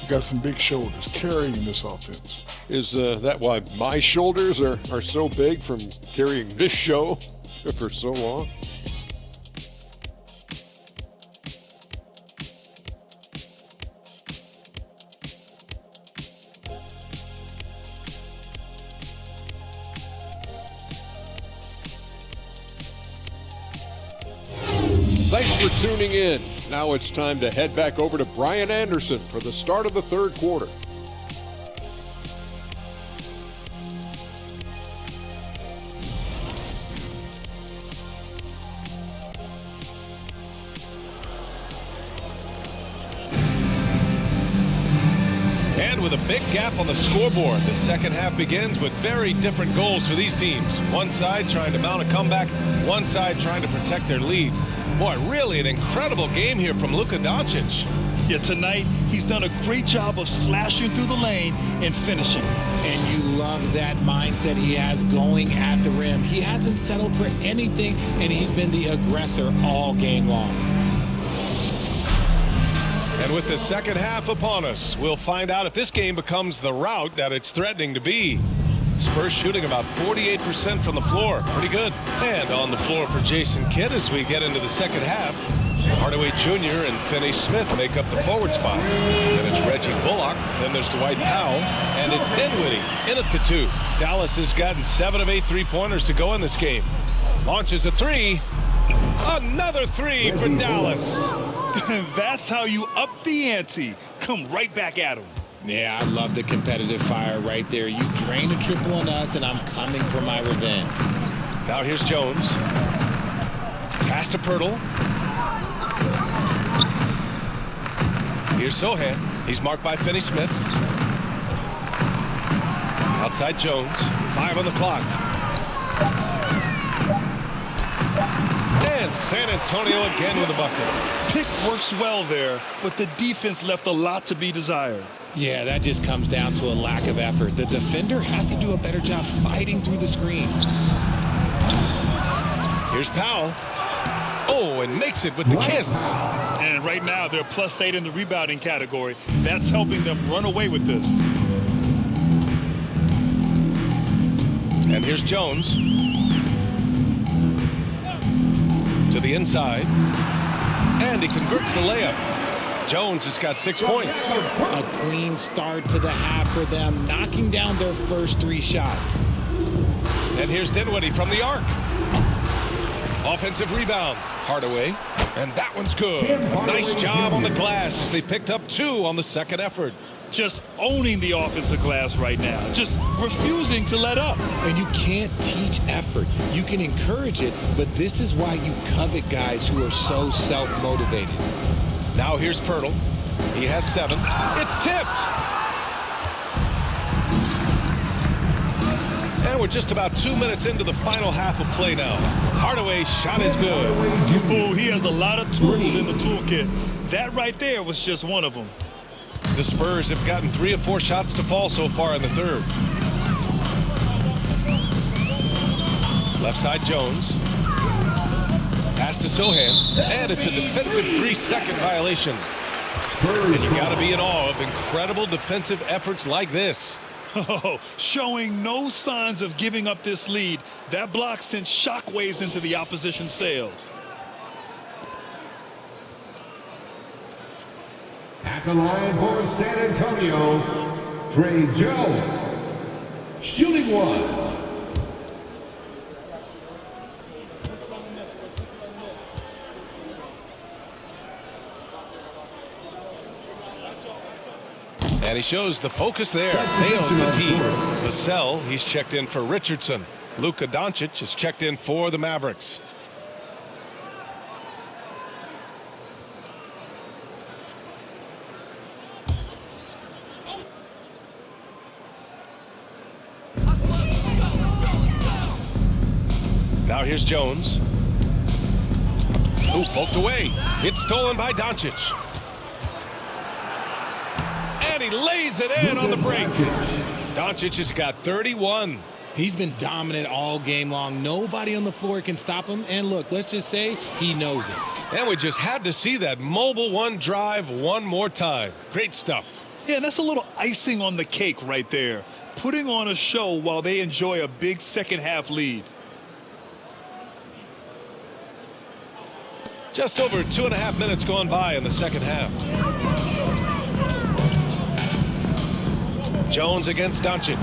You got some big shoulders carrying this offense. Is that why my shoulders are so big from carrying this show for so long? Thanks for tuning in. Now it's time to head back over to Brian Anderson for the start of the third quarter. And with a big gap on the scoreboard, the second half begins with very different goals for these teams. One side trying to mount a comeback, one side trying to protect their lead. Boy, really an incredible game here from Luka Doncic. Yeah, tonight he's done a great job of slashing through the lane and finishing. And you love that mindset he has going at the rim. He hasn't settled for anything, and he's been the aggressor all game long. And with the second half upon us, we'll find out if this game becomes the rout that it's threatening to be. Spurs shooting about 48% from the floor. Pretty good. And on the floor for Jason Kidd as we get into the second half. Hardaway Jr. and Finney Smith make up the forward spots. Then it's Reggie Bullock. Then there's Dwight Powell. And it's Dinwiddie in at the 2. Dallas has gotten 7 of 8 three-pointers to go in this game. Launches a 3. Another 3 for Dallas. That's how you up the ante. Come right back at him. Yeah, I love the competitive fire right there. You drain a triple on us, and I'm coming for my revenge. Now here's Jones. Pass to Pirtle. Here's Sohan. He's marked by Finney Smith. Outside Jones. 5 on the clock. And San Antonio again with a bucket. Pick works well there, but the defense left a lot to be desired. Yeah, that just comes down to a lack of effort. The defender has to do a better job fighting through the screens. Here's Powell. Oh, and makes it with the kiss. And right now, they're +8 in the rebounding category. That's helping them run away with this. And here's Jones. To the inside. And he converts the layup. Jones has got 6 points. A clean start to the half for them, knocking down their first 3 shots. And here's Dinwiddie from the arc. Offensive rebound. Hardaway. And that one's good. Nice job on the glass as they picked up 2 on the second effort. Just owning the offensive glass right now. Just refusing to let up. And you can't teach effort. You can encourage it, but this is why you covet guys who are so self-motivated. Now here's Pirtle. He has 7. It's tipped. And we're just about 2 minutes into the final half of play now. Hardaway's shot is good. Oh, he has a lot of tools in the toolkit. That right there was just one of them. The Spurs have gotten 3 of 4 shots to fall so far in the third. Left side Jones. Pass to Sohan. And it's a defensive 3-second violation. And you got to be in awe of incredible defensive efforts like this. Oh, showing no signs of giving up this lead. That block sent shockwaves into the opposition sails. At the line for San Antonio, Trey Jones, shooting 1. And he shows the focus there. Nails the team. Vassell, he's checked in for Richardson. Luka Doncic is checked in for the Mavericks. Now here's Jones. Ooh, poked away. It's stolen by Doncic. And he lays it in on the break. Doncic has got 31. He's been dominant all game long. Nobody on the floor can stop him. And look, let's just say he knows it. And we just had to see that mobile 1 drive one more time. Great stuff. Yeah, that's a little icing on the cake right there. Putting on a show while they enjoy a big second half lead. Just over 2.5 minutes gone by in the second half. Jones against Doncic.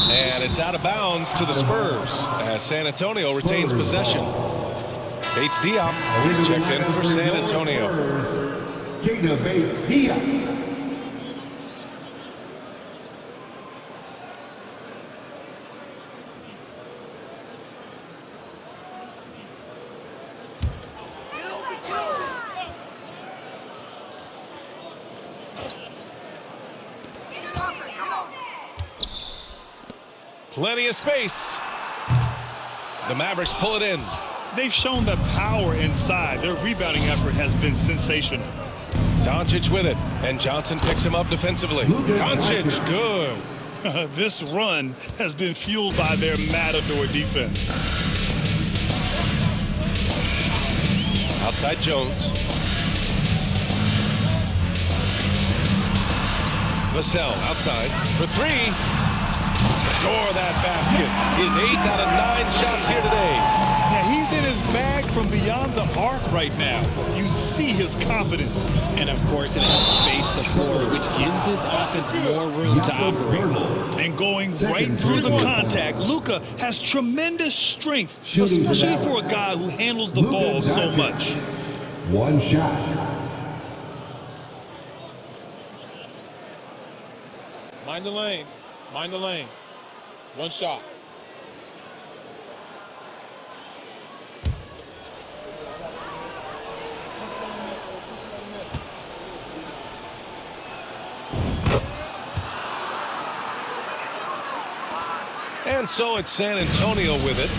And it's out of bounds to the Spurs as San Antonio retains possession. Bates Diop is checked in for San Antonio. Bates Diop. Plenty of space. The Mavericks pull it in. They've shown the power inside. Their rebounding effort has been sensational. Doncic with it, and Johnson picks him up defensively. Doncic, good. This run has been fueled by their matador defense. Outside Jones. Vassell outside for 3. Score that basket. His 8th out of 9 shots here today. Yeah, he's in his bag from beyond the arc right now. You see his confidence. And of course, it helps space the floor, which gives this offense more room to operate. And going right through the contact, Luka has tremendous strength, especially for a guy who handles the ball so much. 1 shot. Mind the lanes. Mind the lanes. 1 shot. And so it's San Antonio with it.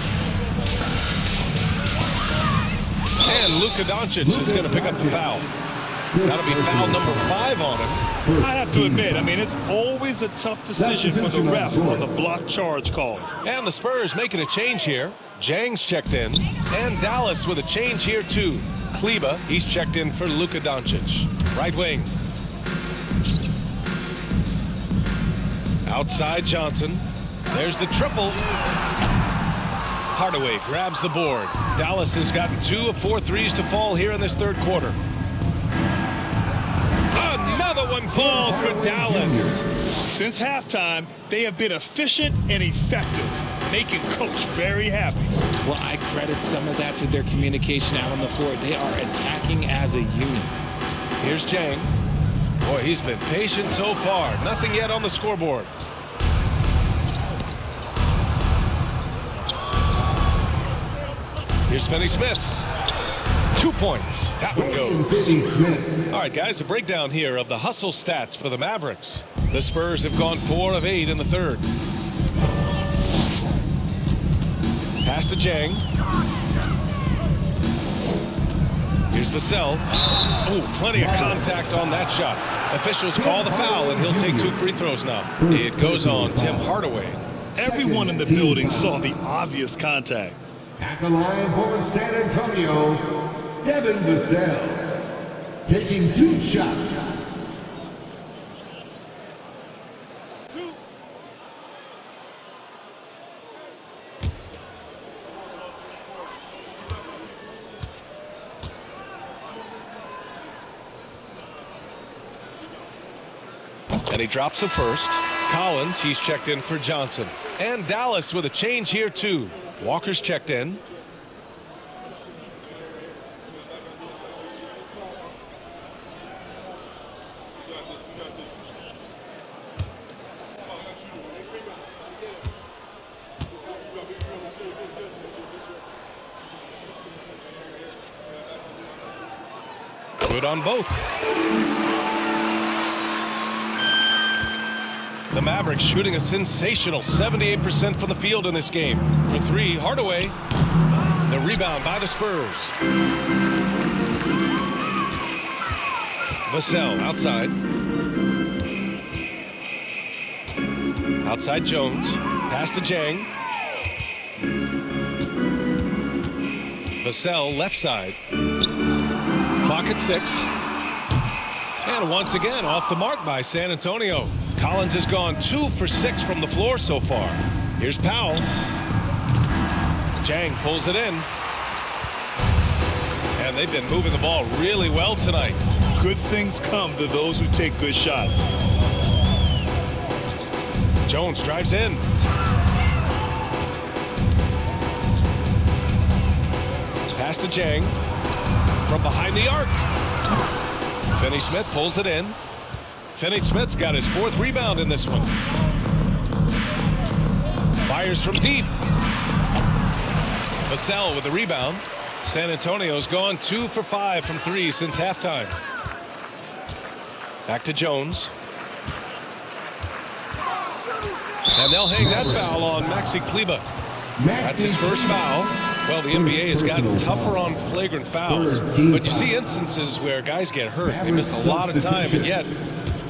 And Luka Doncic is going to pick up the foul. That'll be foul number 5 on him. I have to admit, it's always a tough decision for the ref on the block charge call. And the Spurs making a change here. Jang's checked in. And Dallas with a change here too. Kleba, he's checked in for Luka Doncic. Right wing. Outside Johnson. There's the triple. Hardaway grabs the board. Dallas has gotten 2 of 4 threes to fall here in this third quarter. one falls for Dallas. Since halftime, they have been efficient and effective, making Coach very happy. Well, I credit some of that to their communication out on the floor. They are attacking as a unit. Here's Jang. Boy, he's been patient so far. Nothing yet on the scoreboard. Here's Finney-Smith. 2 points. That one goes. All right, guys, a breakdown here of the hustle stats for the Mavericks. The Spurs have gone 4 of 8 in the third. Pass to Jang. Here's Vassell. Oh, plenty of contact on that shot. Officials call the foul, and he'll take 2 free throws now. It goes on Tim Hardaway. Everyone in the building saw the obvious contact. At the line for San Antonio, Devin Vassell, taking 2 shots. And he drops the first. Collins, he's checked in for Johnson. And Dallas with a change here, too. Walker's checked in. Good on both. The Mavericks shooting a sensational 78% from the field in this game. For 3, Hardaway. The rebound by the Spurs. Vassell outside. Outside Jones. Pass to Jang. Vassell left side. Clock at 6. And once again off the mark by San Antonio. Collins has gone 2 for 6 from the floor so far. Here's Powell. Jang pulls it in. And they've been moving the ball really well tonight. Good things come to those who take good shots. Jones drives in. Pass to Jang. From behind the arc. Finney-Smith pulls it in. Finney-Smith's got his 4th rebound in this one. Fires from deep. Vassell with the rebound. San Antonio's gone 2 for 5 from 3 since halftime. Back to Jones. And they'll hang that foul on Maxi Kleber. That's his first foul. Well, the NBA has gotten tougher on flagrant fouls. But you see instances where guys get hurt. They miss a lot of time, and yet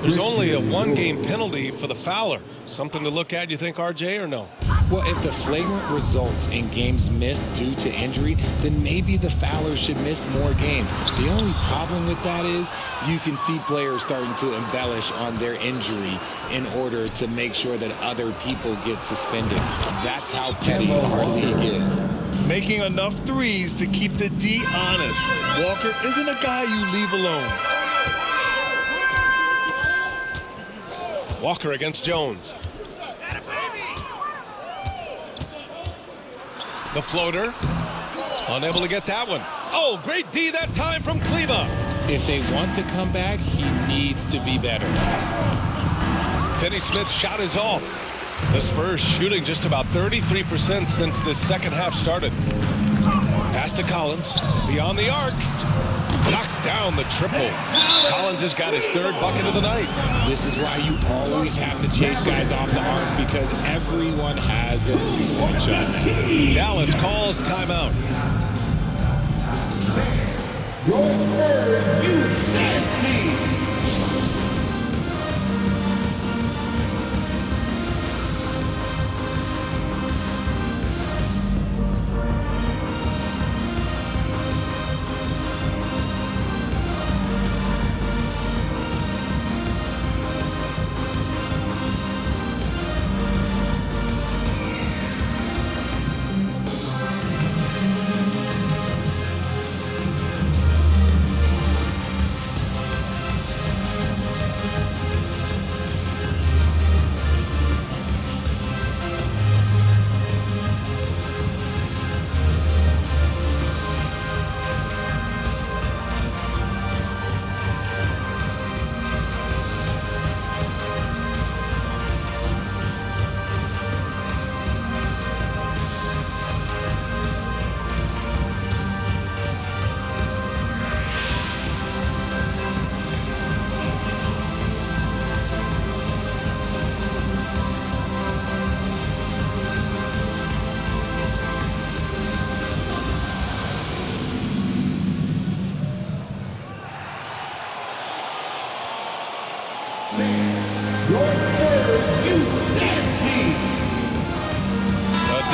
there's only a 1-game penalty for the fouler. Something to look at, you think, RJ, or no? Well, if the flagrant results in games missed due to injury, then maybe the fouler should miss more games. The only problem with that is you can see players starting to embellish on their injury in order to make sure that other people get suspended. That's how petty our league is. Making enough threes to keep the D honest. Walker isn't a guy you leave alone. Walker against Jones. The floater. Unable to get that one. Oh, great D that time from Kleber. If they want to come back, he needs to be better. Finney-Smith's shot is off. The Spurs shooting just about 33% since this second half started. Pass to Collins. Beyond the arc. Knocks down the triple. Collins has got his 3rd bucket of the night. This is why you always have to chase guys off the arc, because everyone has a 3-point shot now. Dallas calls timeout.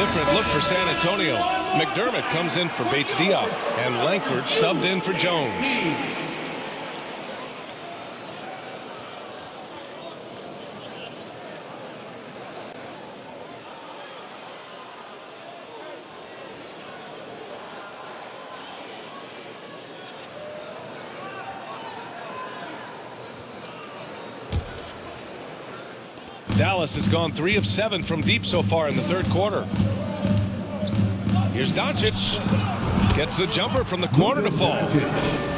different look for San Antonio. McDermott comes in for Bates Diop, and Langford subbed in for Jones. Dallas has gone 3 of 7 from deep so far in the third quarter. Here's Doncic. Gets the jumper from the corner to fall.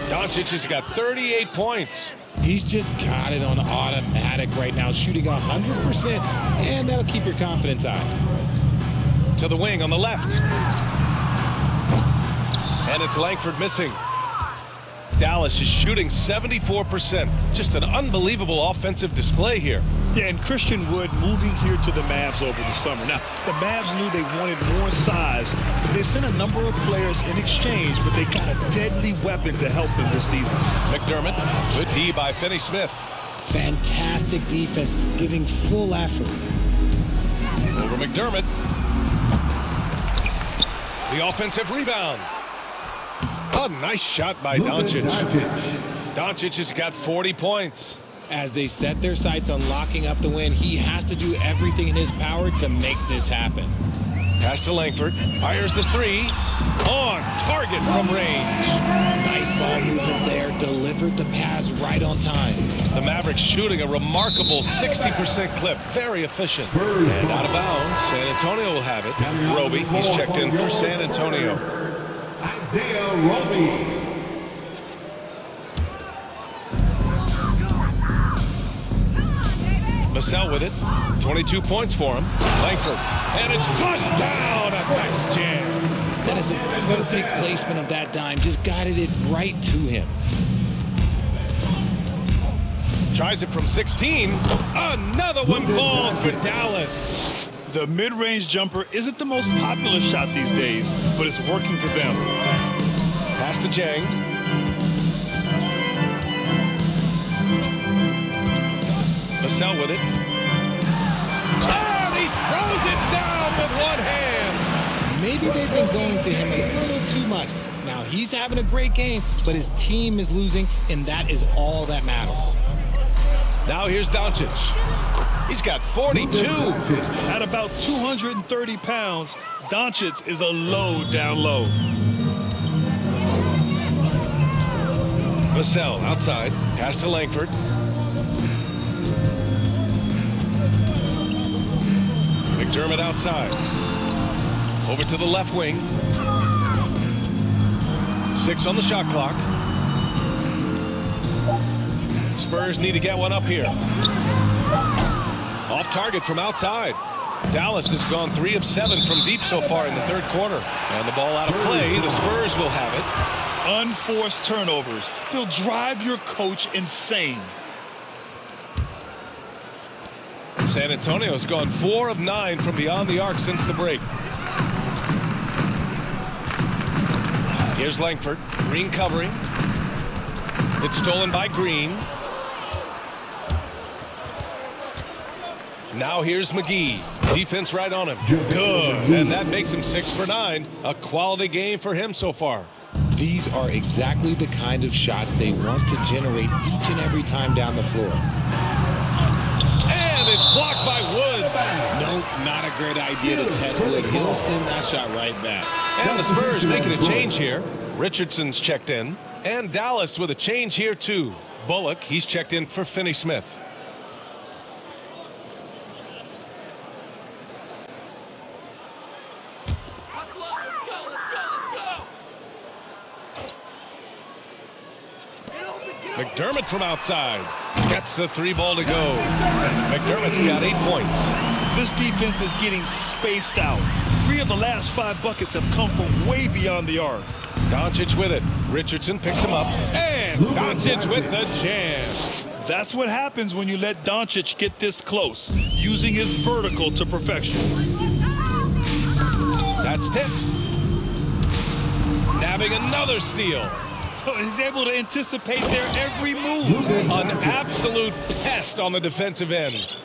Doncic has got 38 points. He's just got it on automatic right now, shooting 100%, and that'll keep your confidence high. To the wing on the left. And it's Langford missing. Dallas is shooting 74%. Just an unbelievable offensive display here. Yeah, and Christian Wood moving here to the Mavs over the summer. Now, the Mavs knew they wanted more size, so they sent a number of players in exchange, but they got a deadly weapon to help them this season. McDermott, good D by Finney-Smith. Fantastic defense, giving full effort. Over McDermott. The offensive rebound. A nice shot by Doncic. Doncic has got 40 points. As they set their sights on locking up the win, he has to do everything in his power to make this happen. Pass to Langford. Fires the three. On target from range. Nice ball movement there. Delivered the pass right on time. The Mavericks shooting a remarkable 60% clip. Very efficient. And out of bounds. San Antonio will have it. Roby, he's checked in for San Antonio. Isaiah Roby. Vassell with it. 22 points for him. Langford. And it's flushed down. A nice jam. That is a perfect placement of that dime. Just guided it right to him. Tries it from 16. Another one falls for Dallas. The mid-range jumper isn't the most popular shot these days, but it's working for them. Pass to Jang. Vassell with it. And he throws it down with one hand. Maybe they've been going to him a little too much. Now he's having a great game, but his team is losing, and that is all that matters. Now here's Doncic. He's got 42. At about 230 pounds, Doncic is a low down low. Vassell outside. Pass to Langford. McDermott outside. Over to the left wing. 6 on the shot clock. Spurs need to get one up here. Off target from outside. Dallas has gone 3 of 7 from deep so far in the third quarter. And the ball out of play. The Spurs will have it. Unforced turnovers. They'll drive your coach insane. San Antonio's gone 4 of 9 from beyond the arc since the break. Here's Langford. Green covering. It's stolen by Green. Now here's McGee. Defense right on him. Good. And that makes him 6 for 9. A quality game for him so far. These are exactly the kind of shots they want to generate each and every time down the floor. And it's blocked by Wood. Nope, not a great idea to test Wood. He'll send that shot right back. And the Spurs making a change here. Richardson's checked in. And Dallas with a change here too. Bullock, he's checked in for Finney-Smith. McDermott from outside. Gets the 3 ball to go. McDermott's got 8 points. This defense is getting spaced out. 3 of the last 5 buckets have come from way beyond the arc. Doncic with it. Richardson picks him up. And Doncic with the jam. That's what happens when you let Doncic get this close, using his vertical to perfection. That's tipped. Nabbing another steal. He's able to anticipate their every move. An absolute pest on the defensive end.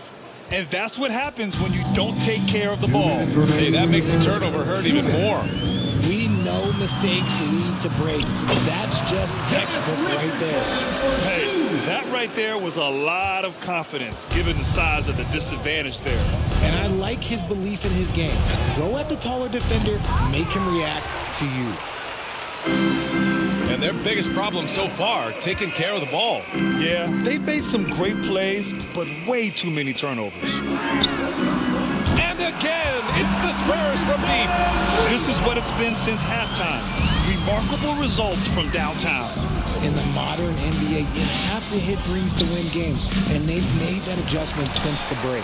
And that's what happens when you don't take care of the ball. Hey, that makes the turnover hurt even more. We know mistakes lead to breaks. That's just textbook right there. Hey, that right there was a lot of confidence given the size of the disadvantage there. And I like his belief in his game. Go at the taller defender, make him react to you. And their biggest problem so far, taking care of the ball. Yeah, they made some great plays, but way too many turnovers. And again, it's the Spurs from deep. This is what it's been since halftime. Remarkable results from downtown. In the modern NBA, you have to hit threes to win games, and they've made that adjustment since the break.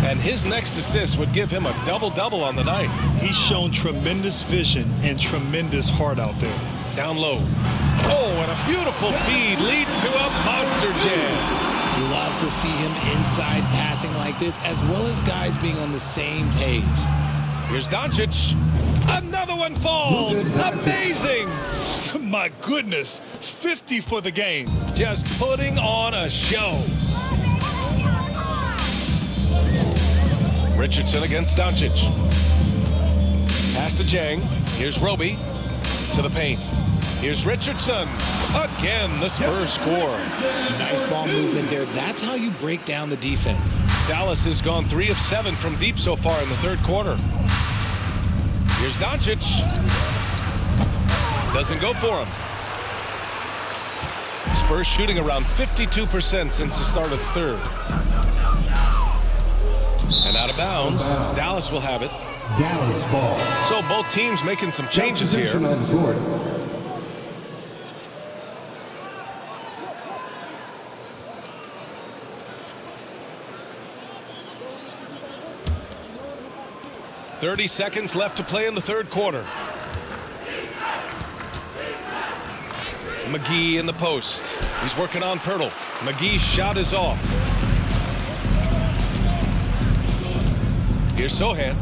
And his next assist would give him a double-double on the night. He's shown tremendous vision and tremendous heart out there. Down low. Oh, and a beautiful feed leads to a monster jam. Love to see him inside passing like this, as well as guys being on the same page. Here's Doncic. Another one falls. Amazing. My goodness, 50 for the game. Just putting on a show. Richardson against Doncic. Pass to Jang. Here's Roby to the paint. Here's Richardson. Again, the Spurs score. Nice ball movement there. That's how you break down the defense. Dallas has gone 3 of 7 from deep so far in the third quarter. Here's Doncic. Doesn't go for him. Spurs shooting around 52% since the start of the third. And out of bounds, Dallas will have it. Dallas ball. So both teams making some changes here. On the court. .30 seconds left to play in the third quarter. McGee in the post. He's working on Pirtle. McGee's shot is off. Here's Sohan.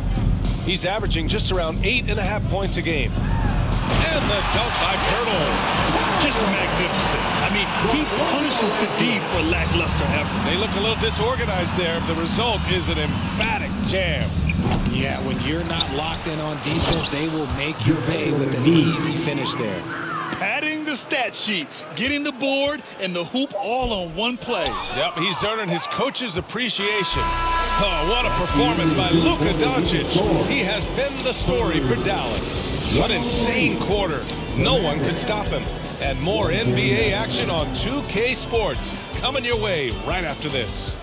He's averaging just around 8.5 points a game. And the dunk by Pirtle. Just magnificent. I mean, he punishes the D for lackluster effort. They look a little disorganized there. The result is an emphatic jam. Yeah, when you're not locked in on defense, they will make you pay with an easy finish there. Padding the stat sheet, getting the board and the hoop all on one play. Yep, he's earning his coach's appreciation. Oh, what a performance by Luka Doncic. He has been the story for Dallas. What an insane quarter. No one could stop him. And more NBA action on 2K Sports coming your way right after this.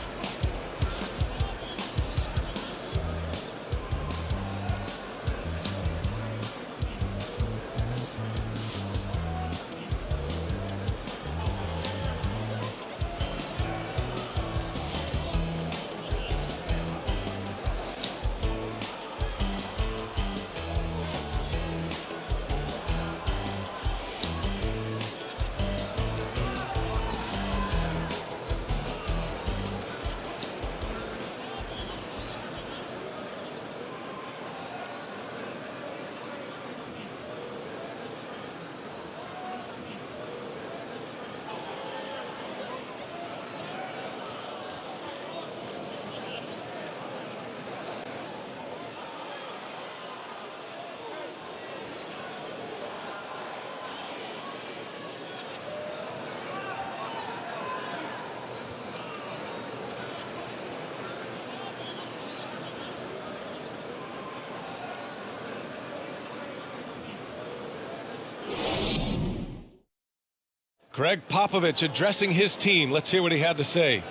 Greg Popovich addressing his team. Let's hear what he had to say.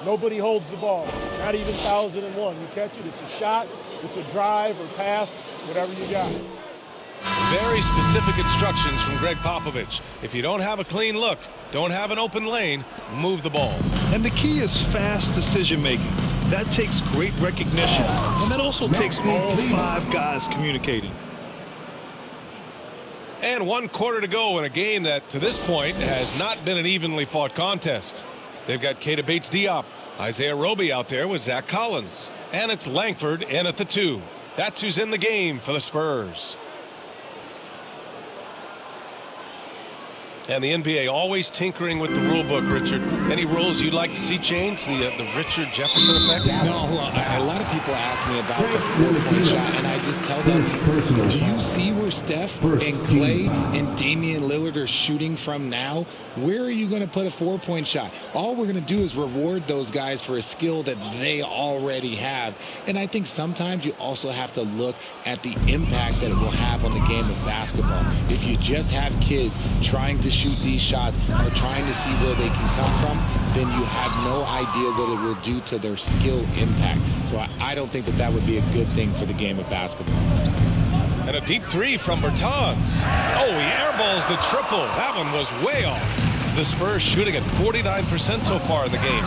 Nobody holds the ball, not even 1,001. You catch it, it's a shot, it's a drive or pass, whatever you got. Very specific instructions from Greg Popovich. If you don't have a clean look, don't have an open lane, move the ball. And the key is fast decision making. That takes great recognition. And that also takes all 5 guys communicating. And 1 quarter to go in a game that, to this point, has not been an evenly fought contest. They've got Keita Bates-Diop, Isaiah Roby out there with Zach Collins. And it's Langford in at the 2. That's who's in the game for the Spurs. And the NBA always tinkering with the rule book, Richard. Any rules you'd like to see changed? The Richard Jefferson effect? No, a lot of people ask me about the 4-point shot, and I just tell them, do you see where Steph and Clay and Damian Lillard are shooting from now? Where are you going to put a 4-point shot? All we're going to do is reward those guys for a skill that they already have. And I think sometimes you also have to look at the impact that it will have on the game of basketball. If you just have kids trying to shoot these shots or trying to see where they can come from, then you have no idea what it will do to their skill impact. So I don't think that would be a good thing for the game of basketball. And a deep three from Bertans. Oh, he airballs the triple. That one was way off. The Spurs shooting at 49% so far in the game.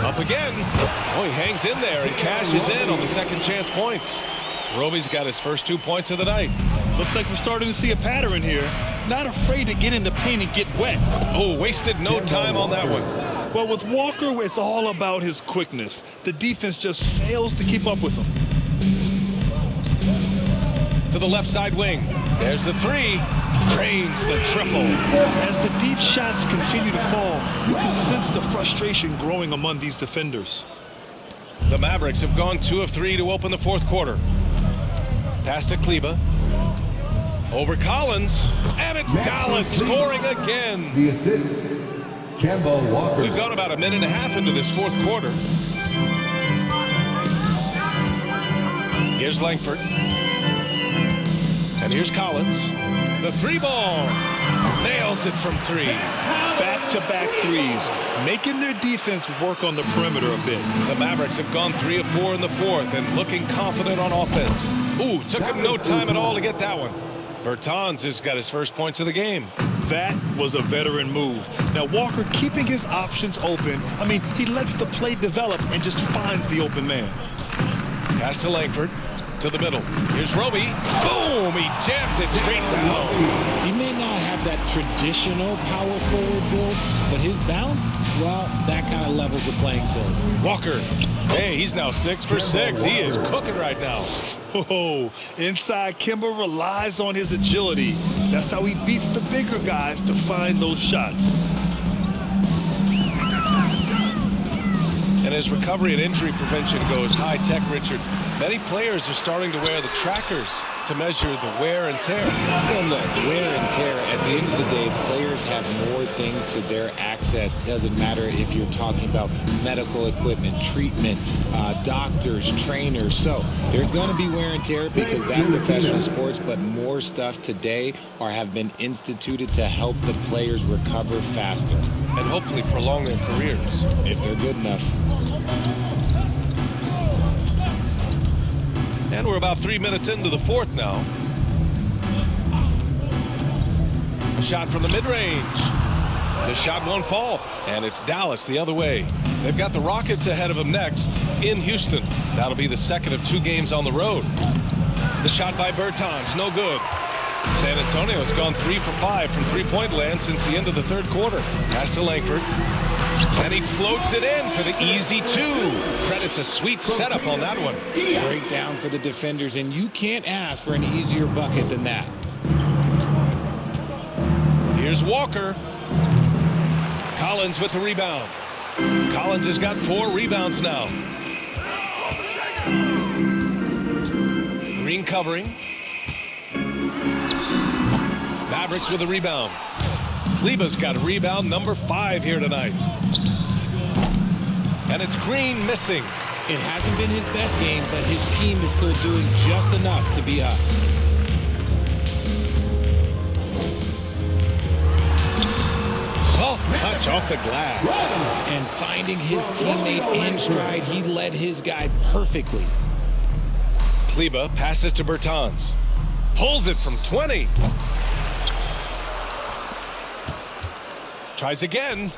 Up again. Oh, he hangs in there and cashes in on the second chance points. Roby's got his first 2 points of the night. Looks like we're starting to see a pattern here. Not afraid to get in the paint and get wet. Oh, wasted no time on that one. Well, with Walker, it's all about his quickness. The defense just fails to keep up with him. To the left side wing. There's the three. Drains the triple. As the deep shots continue to fall, you can sense the frustration growing among these defenders. The Mavericks have gone 2 of 3 to open the fourth quarter. Pass to Kleba. Over Collins. And it's Dallas scoring again. The assist, Kemba Walker. We've gone about a minute and a half into this fourth quarter. Here's Langford. And here's Collins. The three ball. Nails it from 3. Back-to-back threes, making their defense work on the perimeter a bit. The Mavericks have gone 3 of 4 in the fourth and looking confident on offense. Ooh, took him no time at all to get that one. Bertans has got his first points of the game. That was a veteran move. Now Walker keeping his options open. I mean, he lets the play develop and just finds the open man. Pass to Langford. To the middle. Here's Roby. Boom! He jams it straight down. He may not have that traditional power forward build, but his bounce, well, that kind of levels the playing field. Walker. Hey, he's now 6 for 6. He is cooking right now. Oh, inside Kemba relies on his agility. That's how he beats the bigger guys to find those shots. And as recovery and injury prevention goes high-tech, Richard, many players are starting to wear the trackers to measure the wear and tear. Well, look, wear and tear, at the end of the day, players have more things to their access. It doesn't matter if you're talking about medical equipment, treatment, doctors, trainers. So there's going to be wear and tear because that's professional sports, but more stuff today have been instituted to help the players recover faster. And hopefully prolong their careers. If they're good enough. And we're about 3 minutes into the fourth now. A shot from the mid-range. The shot won't fall. And it's Dallas the other way. They've got the Rockets ahead of them next in Houston. That'll be the second of 2 games on the road. The shot by Bertans, no good. San Antonio's gone 3 for 5 from three-point land since the end of the third quarter. Pass to Langford. And he floats it in for the easy 2. Credit the sweet setup on that one. Breakdown for the defenders, and you can't ask for an easier bucket than that. Here's Walker. Collins with the rebound. Collins has got 4 rebounds now. Green covering. Mavericks with a rebound. Kleba's got rebound number 5 here tonight. And it's Green missing. It hasn't been his best game, but his team is still doing just enough to be up. Soft touch off the glass. And finding his teammate in stride, he led his guy perfectly. Kleba passes to Bertans. Pulls it from 20. Tries again.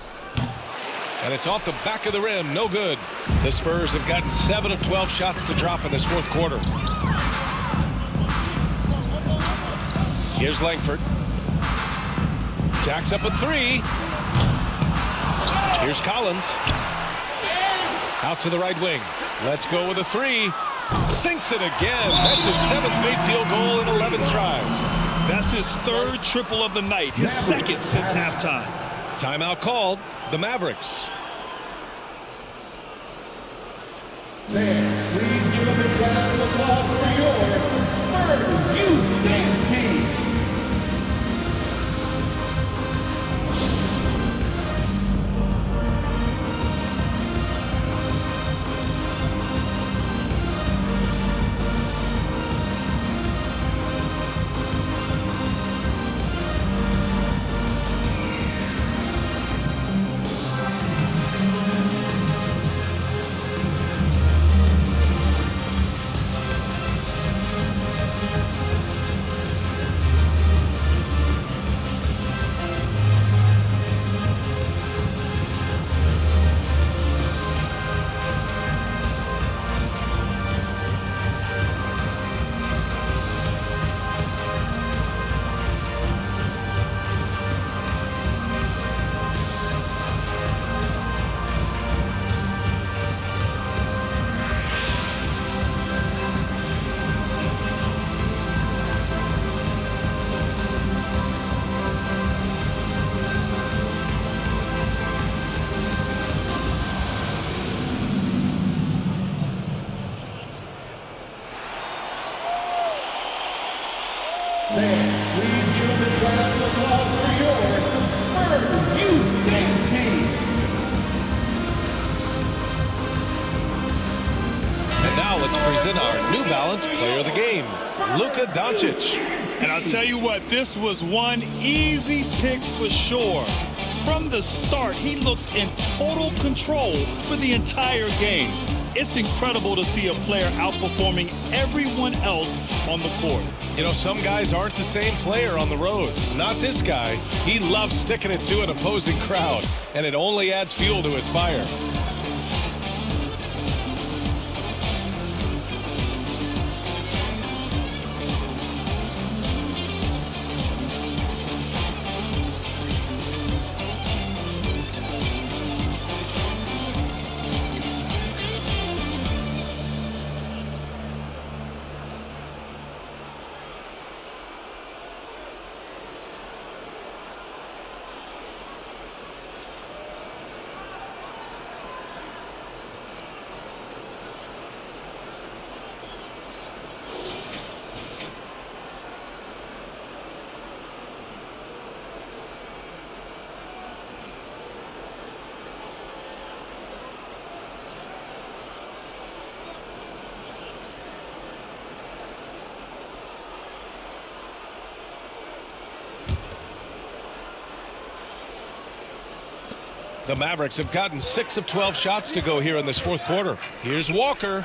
And it's off the back of the rim. No good. The Spurs have gotten 7 of 12 shots to drop in this fourth quarter. Here's Langford. Jacks up a 3. Here's Collins. Out to the right wing. Let's go with a 3. Sinks it again. That's his 7th made field goal in 11 tries. That's his third triple of the night, his second since halftime. Timeout called. The Mavericks. Fans, please give a big round of applause for your Spurs Youth Dance Team. Our New Balance Player of the Game, Luka Doncic. And I'll tell you what, this was one easy pick for sure. From the start, he looked in total control for the entire game. It's incredible to see a player outperforming everyone else on the court. You know, some guys aren't the same player on the road. Not this guy. He loves sticking it to an opposing crowd, and it only adds fuel to his fire. The Mavericks have gotten 6 of 12 shots to go here in this fourth quarter. Here's Walker.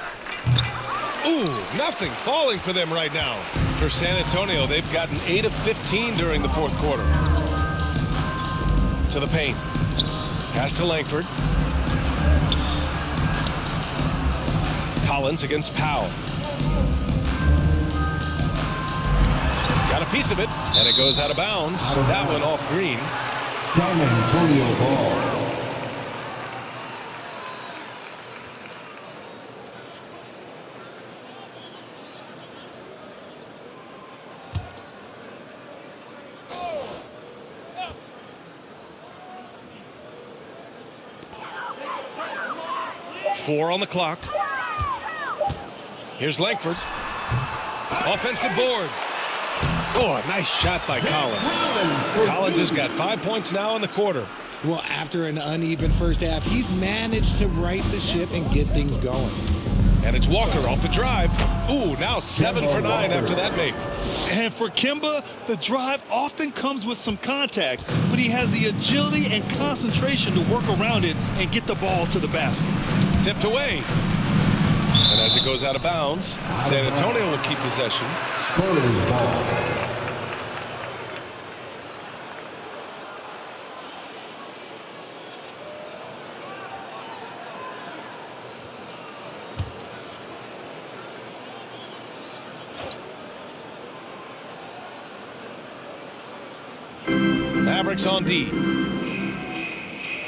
Ooh, nothing falling for them right now. For San Antonio, they've gotten 8 of 15 during the fourth quarter. To the paint. Pass to Langford. Collins against Powell. Got a piece of it, and it goes out of bounds. That one off Green. San Antonio ball. Four on the clock. Here's Langford. Offensive board. Oh, a nice shot by Collins. Collins has got 5 points now in the quarter. Well, after an uneven first half, he's managed to right the ship and get things going. And it's Walker off the drive. Ooh, now 7 for 9 after that make. And for Kemba, the drive often comes with some contact, but he has the agility and concentration to work around it and get the ball to the basket. Tipped away. And as it goes out of bounds, San Antonio will keep possession. Spurs ball. Mavericks on D.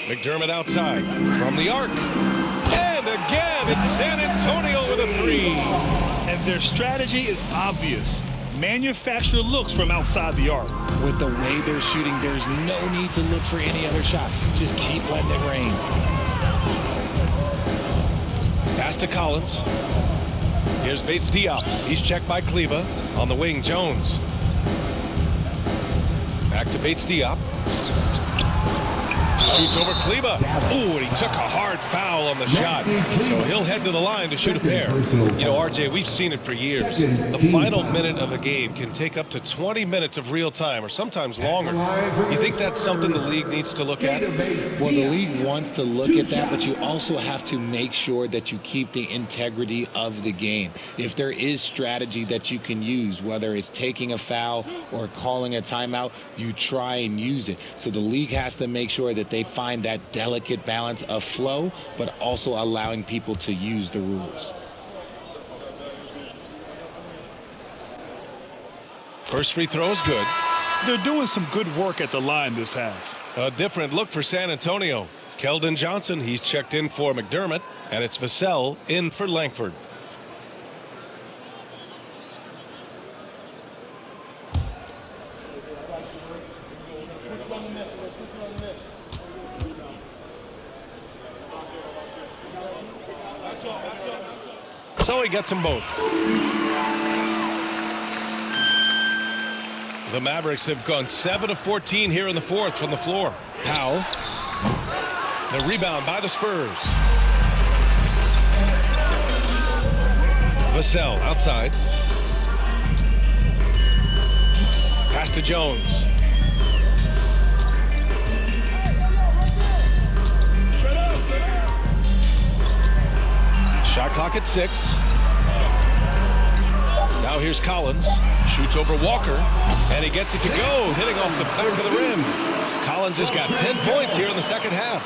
McDermott outside from the arc. And again, it's San Antonio with a three. And their strategy is obvious. manufacture looks from outside the arc. With the way they're shooting, there's no need to look for any other shot. Just keep letting it rain. Pass to Collins. Here's Bates Diop. He's checked by Kleba. On the wing, Jones. Back to Bates Diop. Shoots over Kleba. Ooh, and he took a hard foul on the shot. So he'll head to the line to shoot a pair. You know, RJ, we've seen it for years. The final minute of a game can take up to 20 minutes of real time or sometimes longer. You think that's something the league needs to look at? Well, the league wants to look at that, but you also have to make sure that you keep the integrity of the game. If there is strategy that you can use, whether it's taking a foul or calling a timeout, you try and use it. So the league has to make sure that they find that delicate balance of flow, but also allowing people to use the rules. First free throw is good. They're doing some good work at the line this half. A different look for San Antonio. Keldon Johnson, he's checked in for McDermott, and it's Vassell in for Langford. So he gets them both. The Mavericks have gone 7 of 14 here in the fourth from the floor. Powell. The rebound by the Spurs. Vassell outside. Pass to Jones. Shot clock at 6. Now here's Collins. Shoots over Walker, and he gets it to go, hitting off the back of the rim. Collins has got 10 points here in the second half.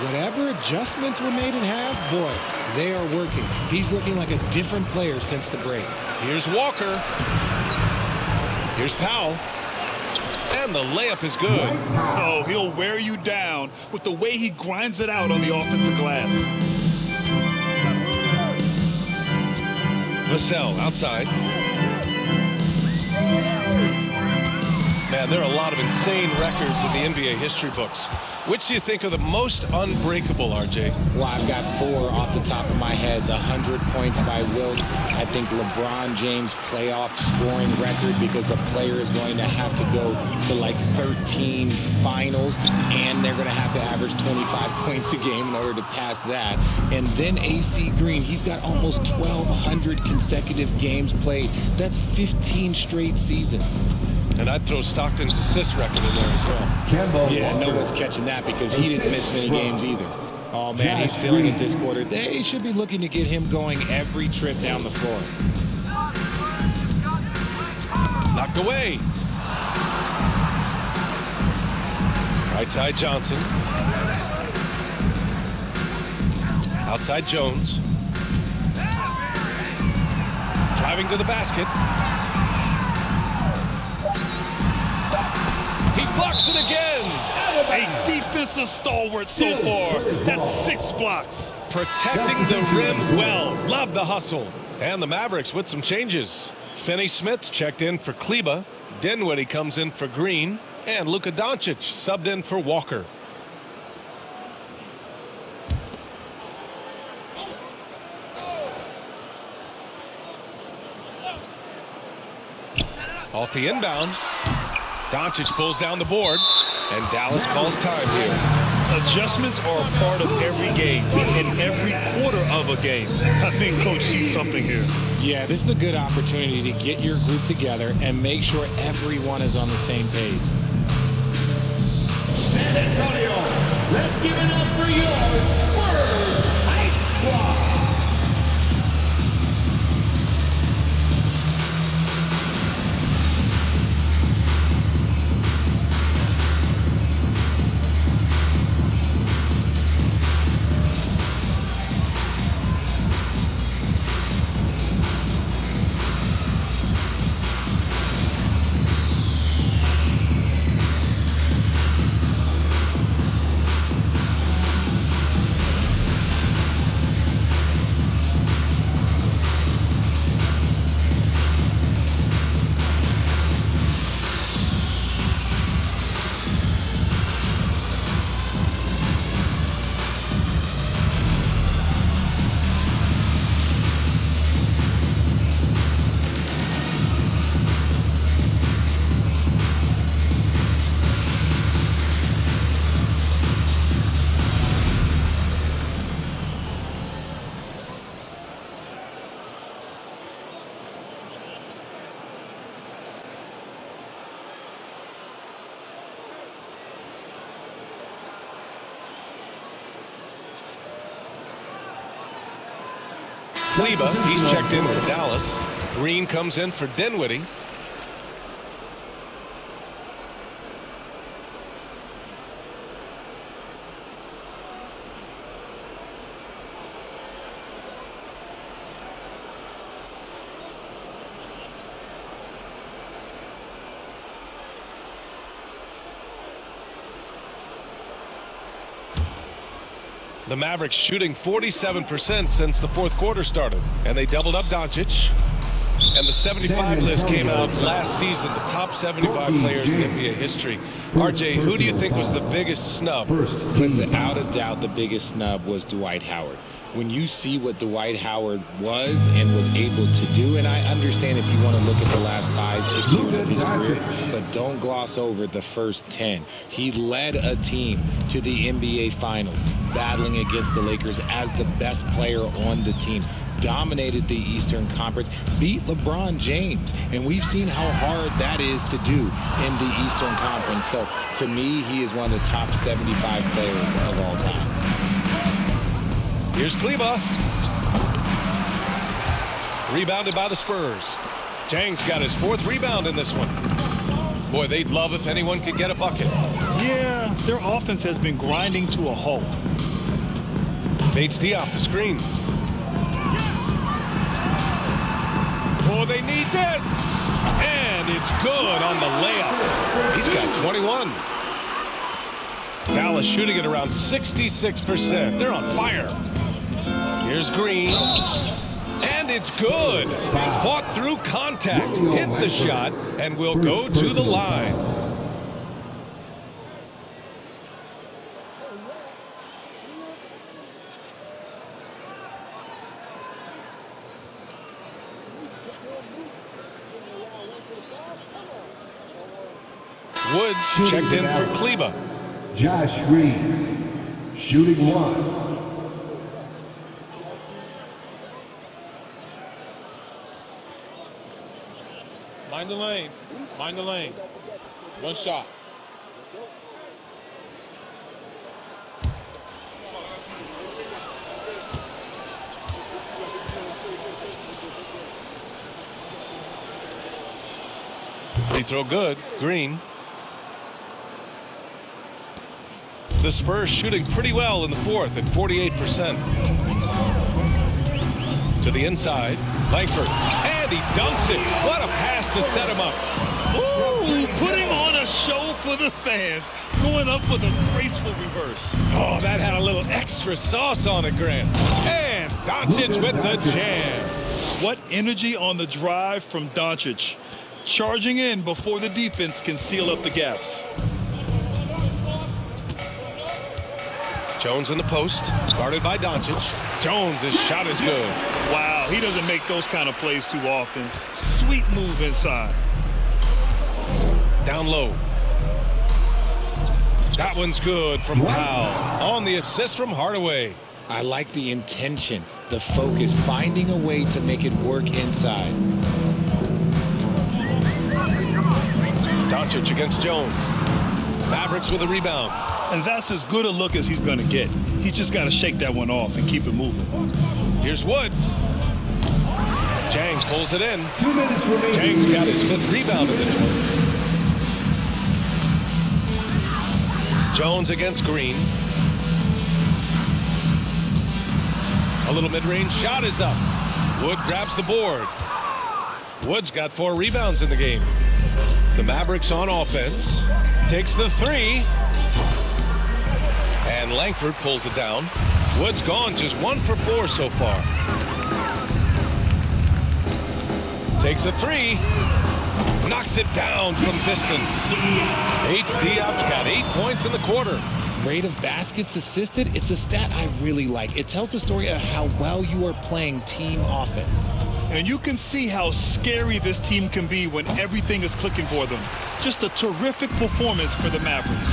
Whatever adjustments were made in half, boy, they are working. He's looking like a different player since the break. Here's Walker. Here's Powell. And the layup is good. Oh, he'll wear you down with the way he grinds it out on the offensive glass. Vassell outside. Man, there are a lot of insane records in the NBA history books. Which do you think are the most unbreakable, RJ? Well, I've got 4 off the top of my head. The 100 points by Wilt. I think LeBron James' playoff scoring record, because a player is going to have to go to like 13 finals, and they're going to have to average 25 points a game in order to pass that. And then AC Green, he's got almost 1,200 consecutive games played. That's 15 straight seasons. And I'd throw Stockton's assist record in there as well. Yeah, no one's catching that because he didn't miss many games either. Oh, man, he's feeling it this quarter. They should be looking to get him going every trip down the floor. Knocked away. Right side Johnson. Outside Jones. Driving to the basket. He blocks it again. A defensive stalwart so far. That's 6 blocks. Protecting the rim well. Love the hustle. And the Mavericks with some changes. Finney-Smith's checked in for Kleba. Dinwiddie comes in for Green. And Luka Doncic subbed in for Walker. Off the inbound. Doncic pulls down the board, and Dallas calls time here. Adjustments are a part of every game, in every quarter of a game. I think Coach sees something here. Yeah, this is a good opportunity to get your group together and make sure everyone is on the same page. San Antonio, let's give it up for your Spurs Ice Squad. Kleba, he's checked in for Dallas. Green comes in for Dinwiddie. The Mavericks shooting 47% since the fourth quarter started, and they doubled up Doncic. And the 75 list came out last season, the top 75 players in NBA history. RJ, who do you think was the biggest snub? Without a doubt, the biggest snub was Dwight Howard. When you see what Dwight Howard was and was able to do, and I understand if you want to look at the last 5-6 years of his career, but don't gloss over the first 10. He led a team to the NBA Finals, battling against the Lakers as the best player on the team, dominated the Eastern Conference, beat LeBron James, and we've seen how hard that is to do in the Eastern Conference. So to me, he is one of the top 75 players of all time. Here's Kleba. Rebounded by the Spurs. Jang's got his fourth rebound in this one. Boy, they'd love if anyone could get a bucket. Yeah, their offense has been grinding to a halt. Bates Diop the screen. Oh, they need this. And it's good on the layup. He's got 21. Dallas shooting at around 66%. They're on fire. Here's Green. And it's good. Fought through contact. Hit the shot and will go to the line. Woods checked in for Kleba. Josh Green, shooting 1. Mind the lanes. Mind the lanes. One shot. Free throw good. Green. The Spurs shooting pretty well in the fourth at 48%. To the inside. Langford. And he dunks it. What a pass to set him up. Ooh, putting on a show for the fans. Going up with a graceful reverse. Oh, that had a little extra sauce on it, Grant. And Doncic with the jam. What energy on the drive from Doncic. Charging in before the defense can seal up the gaps. Jones in the post, guarded by Doncic. Jones' shot is good. Wow, he doesn't make those kind of plays too often. Sweet move inside. Down low. That one's good from Powell. On the assist from Hardaway. I like the intention, the focus, finding a way to make it work inside. Doncic against Jones. Mavericks with a rebound. And that's as good a look as he's going to get. He's just got to shake that one off and keep it moving. Here's Wood. Jang pulls it in. 2 minutes remaining. Jang's got his fifth rebound in this one. Jones against Green. A little mid-range shot is up. Wood grabs the board. Wood's got 4 rebounds in the game. The Mavericks on offense. Takes the 3. And Langford pulls it down. Wood's gone just 1 for 4 so far. Takes a 3. Knocks it down from distance. Diop's got 8 points in the quarter. Rate of baskets assisted, it's a stat I really like. It tells the story of how well you are playing team offense. And you can see how scary this team can be when everything is clicking for them. Just a terrific performance for the Mavericks.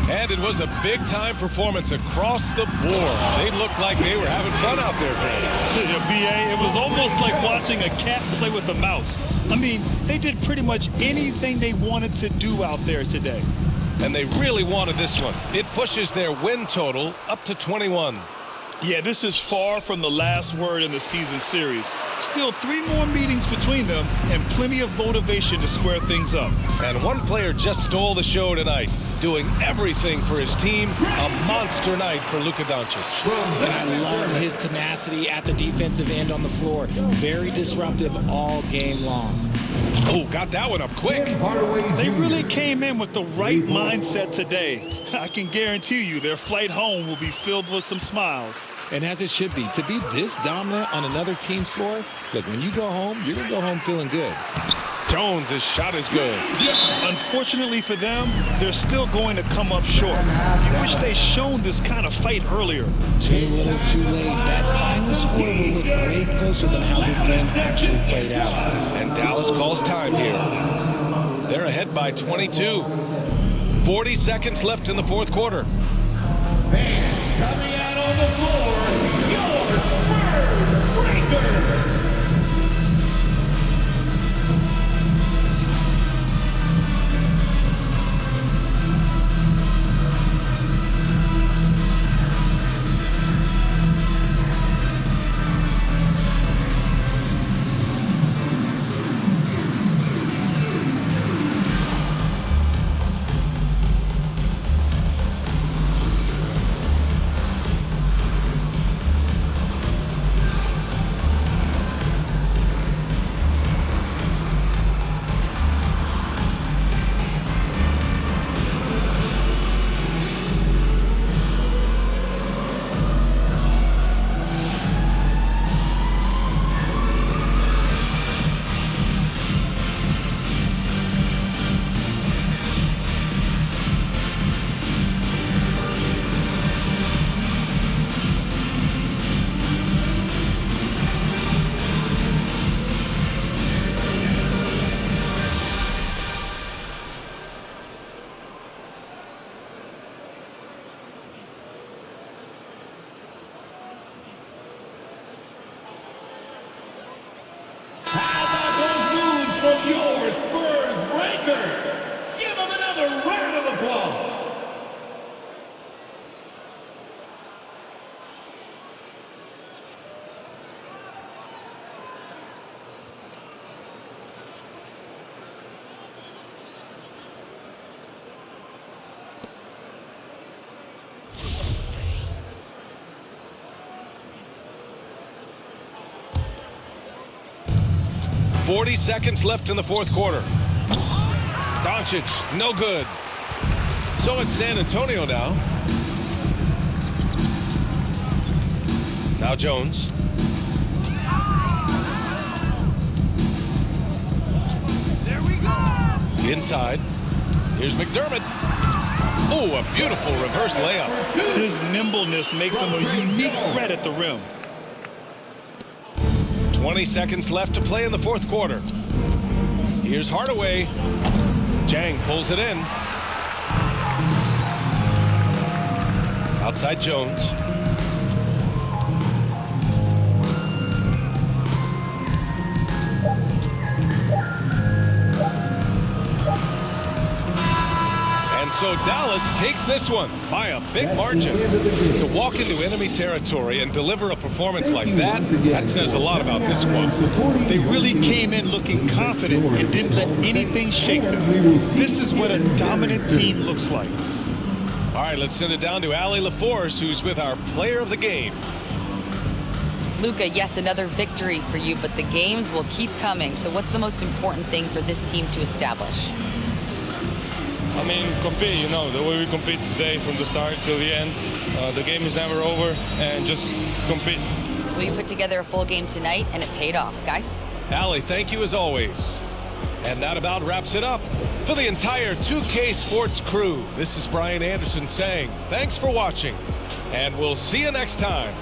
And it was a big-time performance across the board. They looked like they were having fun out there, Grant. BA, it was almost like watching a cat play with a mouse. I mean, they did pretty much anything they wanted to do out there today. And they really wanted this one. It pushes their win total up to 21. Yeah, this is far from the last word in the season series. Still 3 more meetings between them and plenty of motivation to square things up. And one player just stole the show tonight, doing everything for his team. A monster night for Luka Doncic. And I love his tenacity at the defensive end on the floor. Very disruptive all game long. Oh, got that one up quick. They really came in with the right mindset today. I can guarantee you their flight home will be filled with some smiles. And as it should be, to be this dominant on another team's floor, look, when you go home, you're going to go home feeling good. Jones' shot is good. Unfortunately for them, they're still going to come up short. You wish they'd shown this kind of fight earlier. Too little, too late. That final score will look way closer than how this game actually played out. And Dallas calls time here. They're ahead by 22. 40 seconds left in the fourth quarter. Coming out on the floor, your Spurs breaker. From your Spurs breakers. Give them another round of applause. .40 seconds left in the fourth quarter. Doncic, no good. So it's San Antonio now. Now Jones. There we go. Inside. Here's McDermott. Oh, a beautiful reverse layup. His nimbleness makes him a unique threat at the rim. 20 seconds left to play in the fourth quarter. Here's Hardaway. Jang pulls it in. Outside Jones. And so Dallas takes this one by a big margin. To walk into enemy territory and deliver a performance like that, that says a lot about this squad. They really came in looking confident and didn't let anything shake them. This is what a dominant team looks like. All right, let's send it down to Allie LaForce, who's with our player of the game. Luka, yes, another victory for you, but the games will keep coming. So what's the most important thing for this team to establish? I mean, compete, you know, the way we compete today from the start till the end. The game is never over, and just compete. Well, you put together a full game tonight, and it paid off. Guys? Allie, thank you as always. And that about wraps it up. For the entire 2K Sports crew, this is Brian Anderson saying thanks for watching, and we'll see you next time.